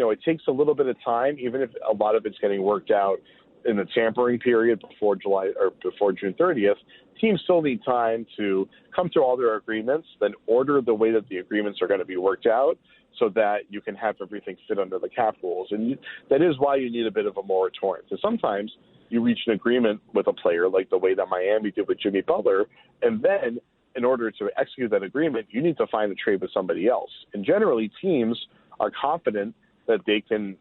it takes a little bit of time, even if a lot of it's getting worked out in the tampering period before June 30th. Teams still need time to come to all their agreements, then order the way that the agreements are going to be worked out so that you can have everything fit under the cap rules. And that is why you need a bit of a moratorium. So sometimes you reach an agreement with a player like the way that Miami did with Jimmy Butler, and then in order to execute that agreement, you need to find a trade with somebody else. And generally, teams are confident that they can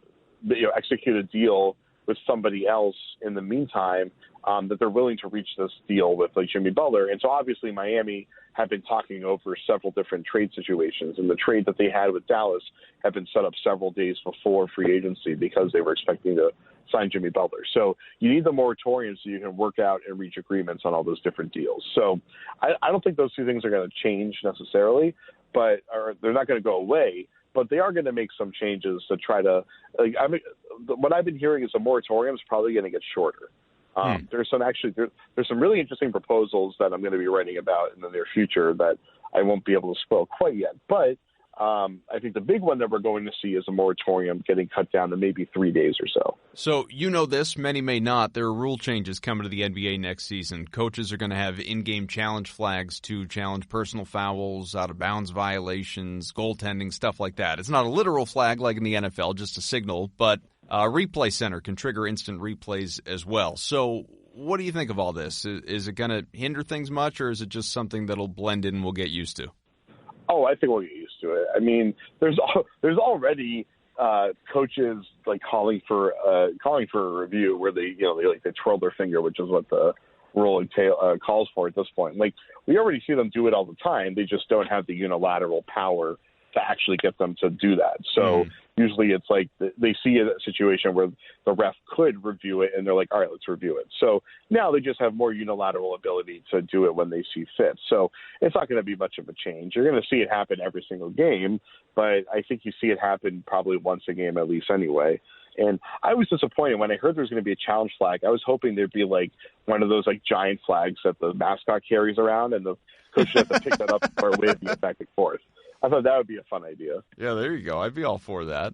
execute a deal with somebody else in the meantime, that they're willing to reach this deal with, like, Jimmy Butler. And so obviously Miami have been talking over several different trade situations, and the trade that they had with Dallas had been set up several days before free agency because they were expecting to sign Jimmy Butler. So you need the moratorium so you can work out and reach agreements on all those different deals. So I don't think those two things are going to change necessarily, or they're not going to go away, but they are going to make some changes to try to, what I've been hearing is the moratorium is probably going to get shorter. There's some really interesting proposals that I'm going to be writing about in the near future that I won't be able to spoil quite yet. But I think the big one that we're going to see is a moratorium getting cut down to maybe 3 days or so. So this, many may not. There are rule changes coming to the NBA next season. Coaches are going to have in-game challenge flags to challenge personal fouls, out-of-bounds violations, goaltending, stuff like that. It's not a literal flag like in the NFL, just a signal, but a replay center can trigger instant replays as well. So what do you think of all this? Is it going to hinder things much, or is it just something that'll blend in and we'll get used to? Oh, I think we'll get used to it. I mean, there's already coaches like calling for a review where they twirl their finger, which is what the rule calls for at this point. Like, we already see them do it all the time. They just don't have the unilateral power to actually get them to do that. So usually it's like they see a situation where the ref could review it and they're like, all right, let's review it. So now they just have more unilateral ability to do it when they see fit. So it's not going to be much of a change. You're going to see it happen every single game, but I think you see it happen probably once a game at least anyway. And I was disappointed when I heard there was going to be a challenge flag. I was hoping there'd be like one of those like giant flags that the mascot carries around and the coach has to pick that up or wave it back and forth. I thought that would be a fun idea. Yeah, there you go. I'd be all for that.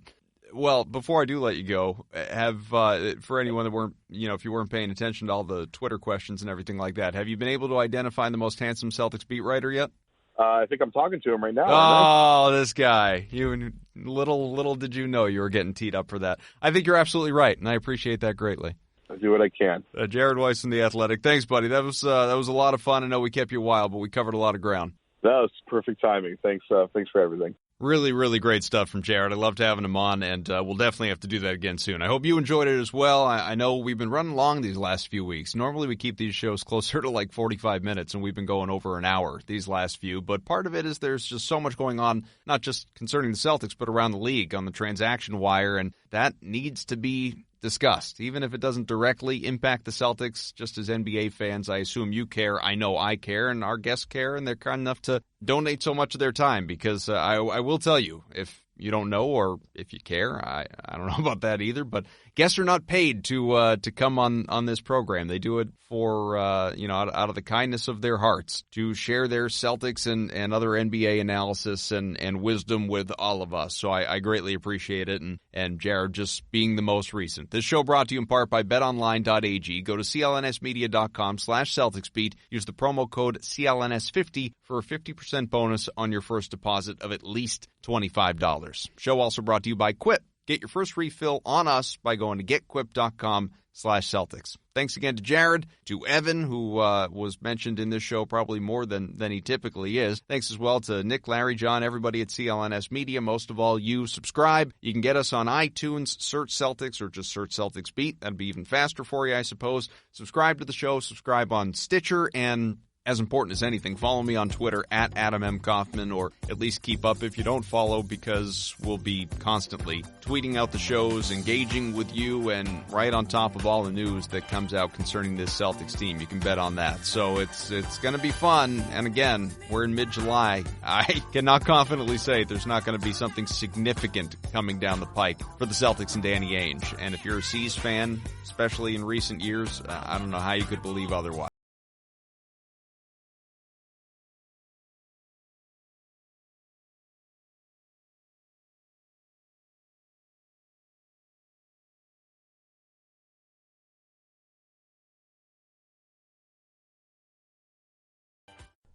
Well, before I do let you go, for anyone that weren't, if you weren't paying attention to all the Twitter questions and everything like that, have you been able to identify the most handsome Celtics beat writer yet? I think I'm talking to him right now. Oh, this guy. You little did you know you were getting teed up for that. I think you're absolutely right, and I appreciate that greatly. I do what I can. Jared Weiss from The Athletic. Thanks, buddy. That was a lot of fun. I know we kept you a while, but we covered a lot of ground. That was perfect timing. Thanks for everything. Really, really great stuff from Jared. I loved having him on, and we'll definitely have to do that again soon. I hope you enjoyed it as well. I know we've been running long these last few weeks. Normally we keep these shows closer to like 45 minutes, and we've been going over an hour these last few. But part of it is there's just so much going on, not just concerning the Celtics, but around the league on the transaction wire, and that needs to be discussed. Even if it doesn't directly impact the Celtics, just as NBA fans, I assume you care. I know I care, and our guests care, and they're kind enough to donate so much of their time because I will tell you, if you don't know or if you care, I don't know about that either, but guests are not paid to come on this program. They do it for, out of the kindness of their hearts to share their Celtics and other NBA analysis and wisdom with all of us. So I greatly appreciate it. And Jared just being the most recent. This show brought to you in part by betonline.ag. Go to clnsmedia.com/CelticsBeat. Use the promo code CLNS50 for a 50% bonus on your first deposit of at least $25. Show also brought to you by Quip. Get your first refill on us by going to getquip.com/Celtics. Thanks again to Jared, to Evan, who was mentioned in this show probably more than he typically is. Thanks as well to Nick, Larry, John, everybody at CLNS Media. Most of all, you subscribe. You can get us on iTunes, search Celtics, or just search Celtics Beat. That'd be even faster for you, I suppose. Subscribe to the show. Subscribe on Stitcher, and as important as anything, follow me on Twitter at Adam M. Kaufman, or at least keep up if you don't follow, because we'll be constantly tweeting out the shows, engaging with you, and right on top of all the news that comes out concerning this Celtics team. You can bet on that. So it's going to be fun. And again, we're in mid-July. I cannot confidently say there's not going to be something significant coming down the pike for the Celtics and Danny Ainge. And if you're a C's fan, especially in recent years, I don't know how you could believe otherwise.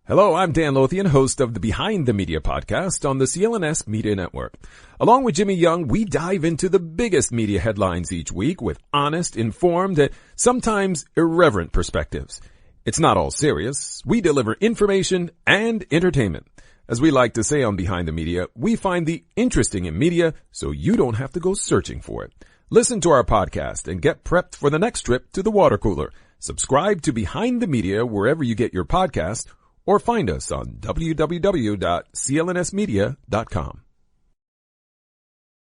Hello, I'm Dan Lothian, host of the Behind the Media podcast on the CLNS Media Network. Along with Jimmy Young, we dive into the biggest media headlines each week with honest, informed, and sometimes irreverent perspectives. It's not all serious. We deliver information and entertainment. As we like to say on Behind the Media, we find the interesting in media so you don't have to go searching for it. Listen to our podcast and get prepped for the next trip to the water cooler. Subscribe to Behind the Media wherever you get your podcast, or find us on www.clnsmedia.com.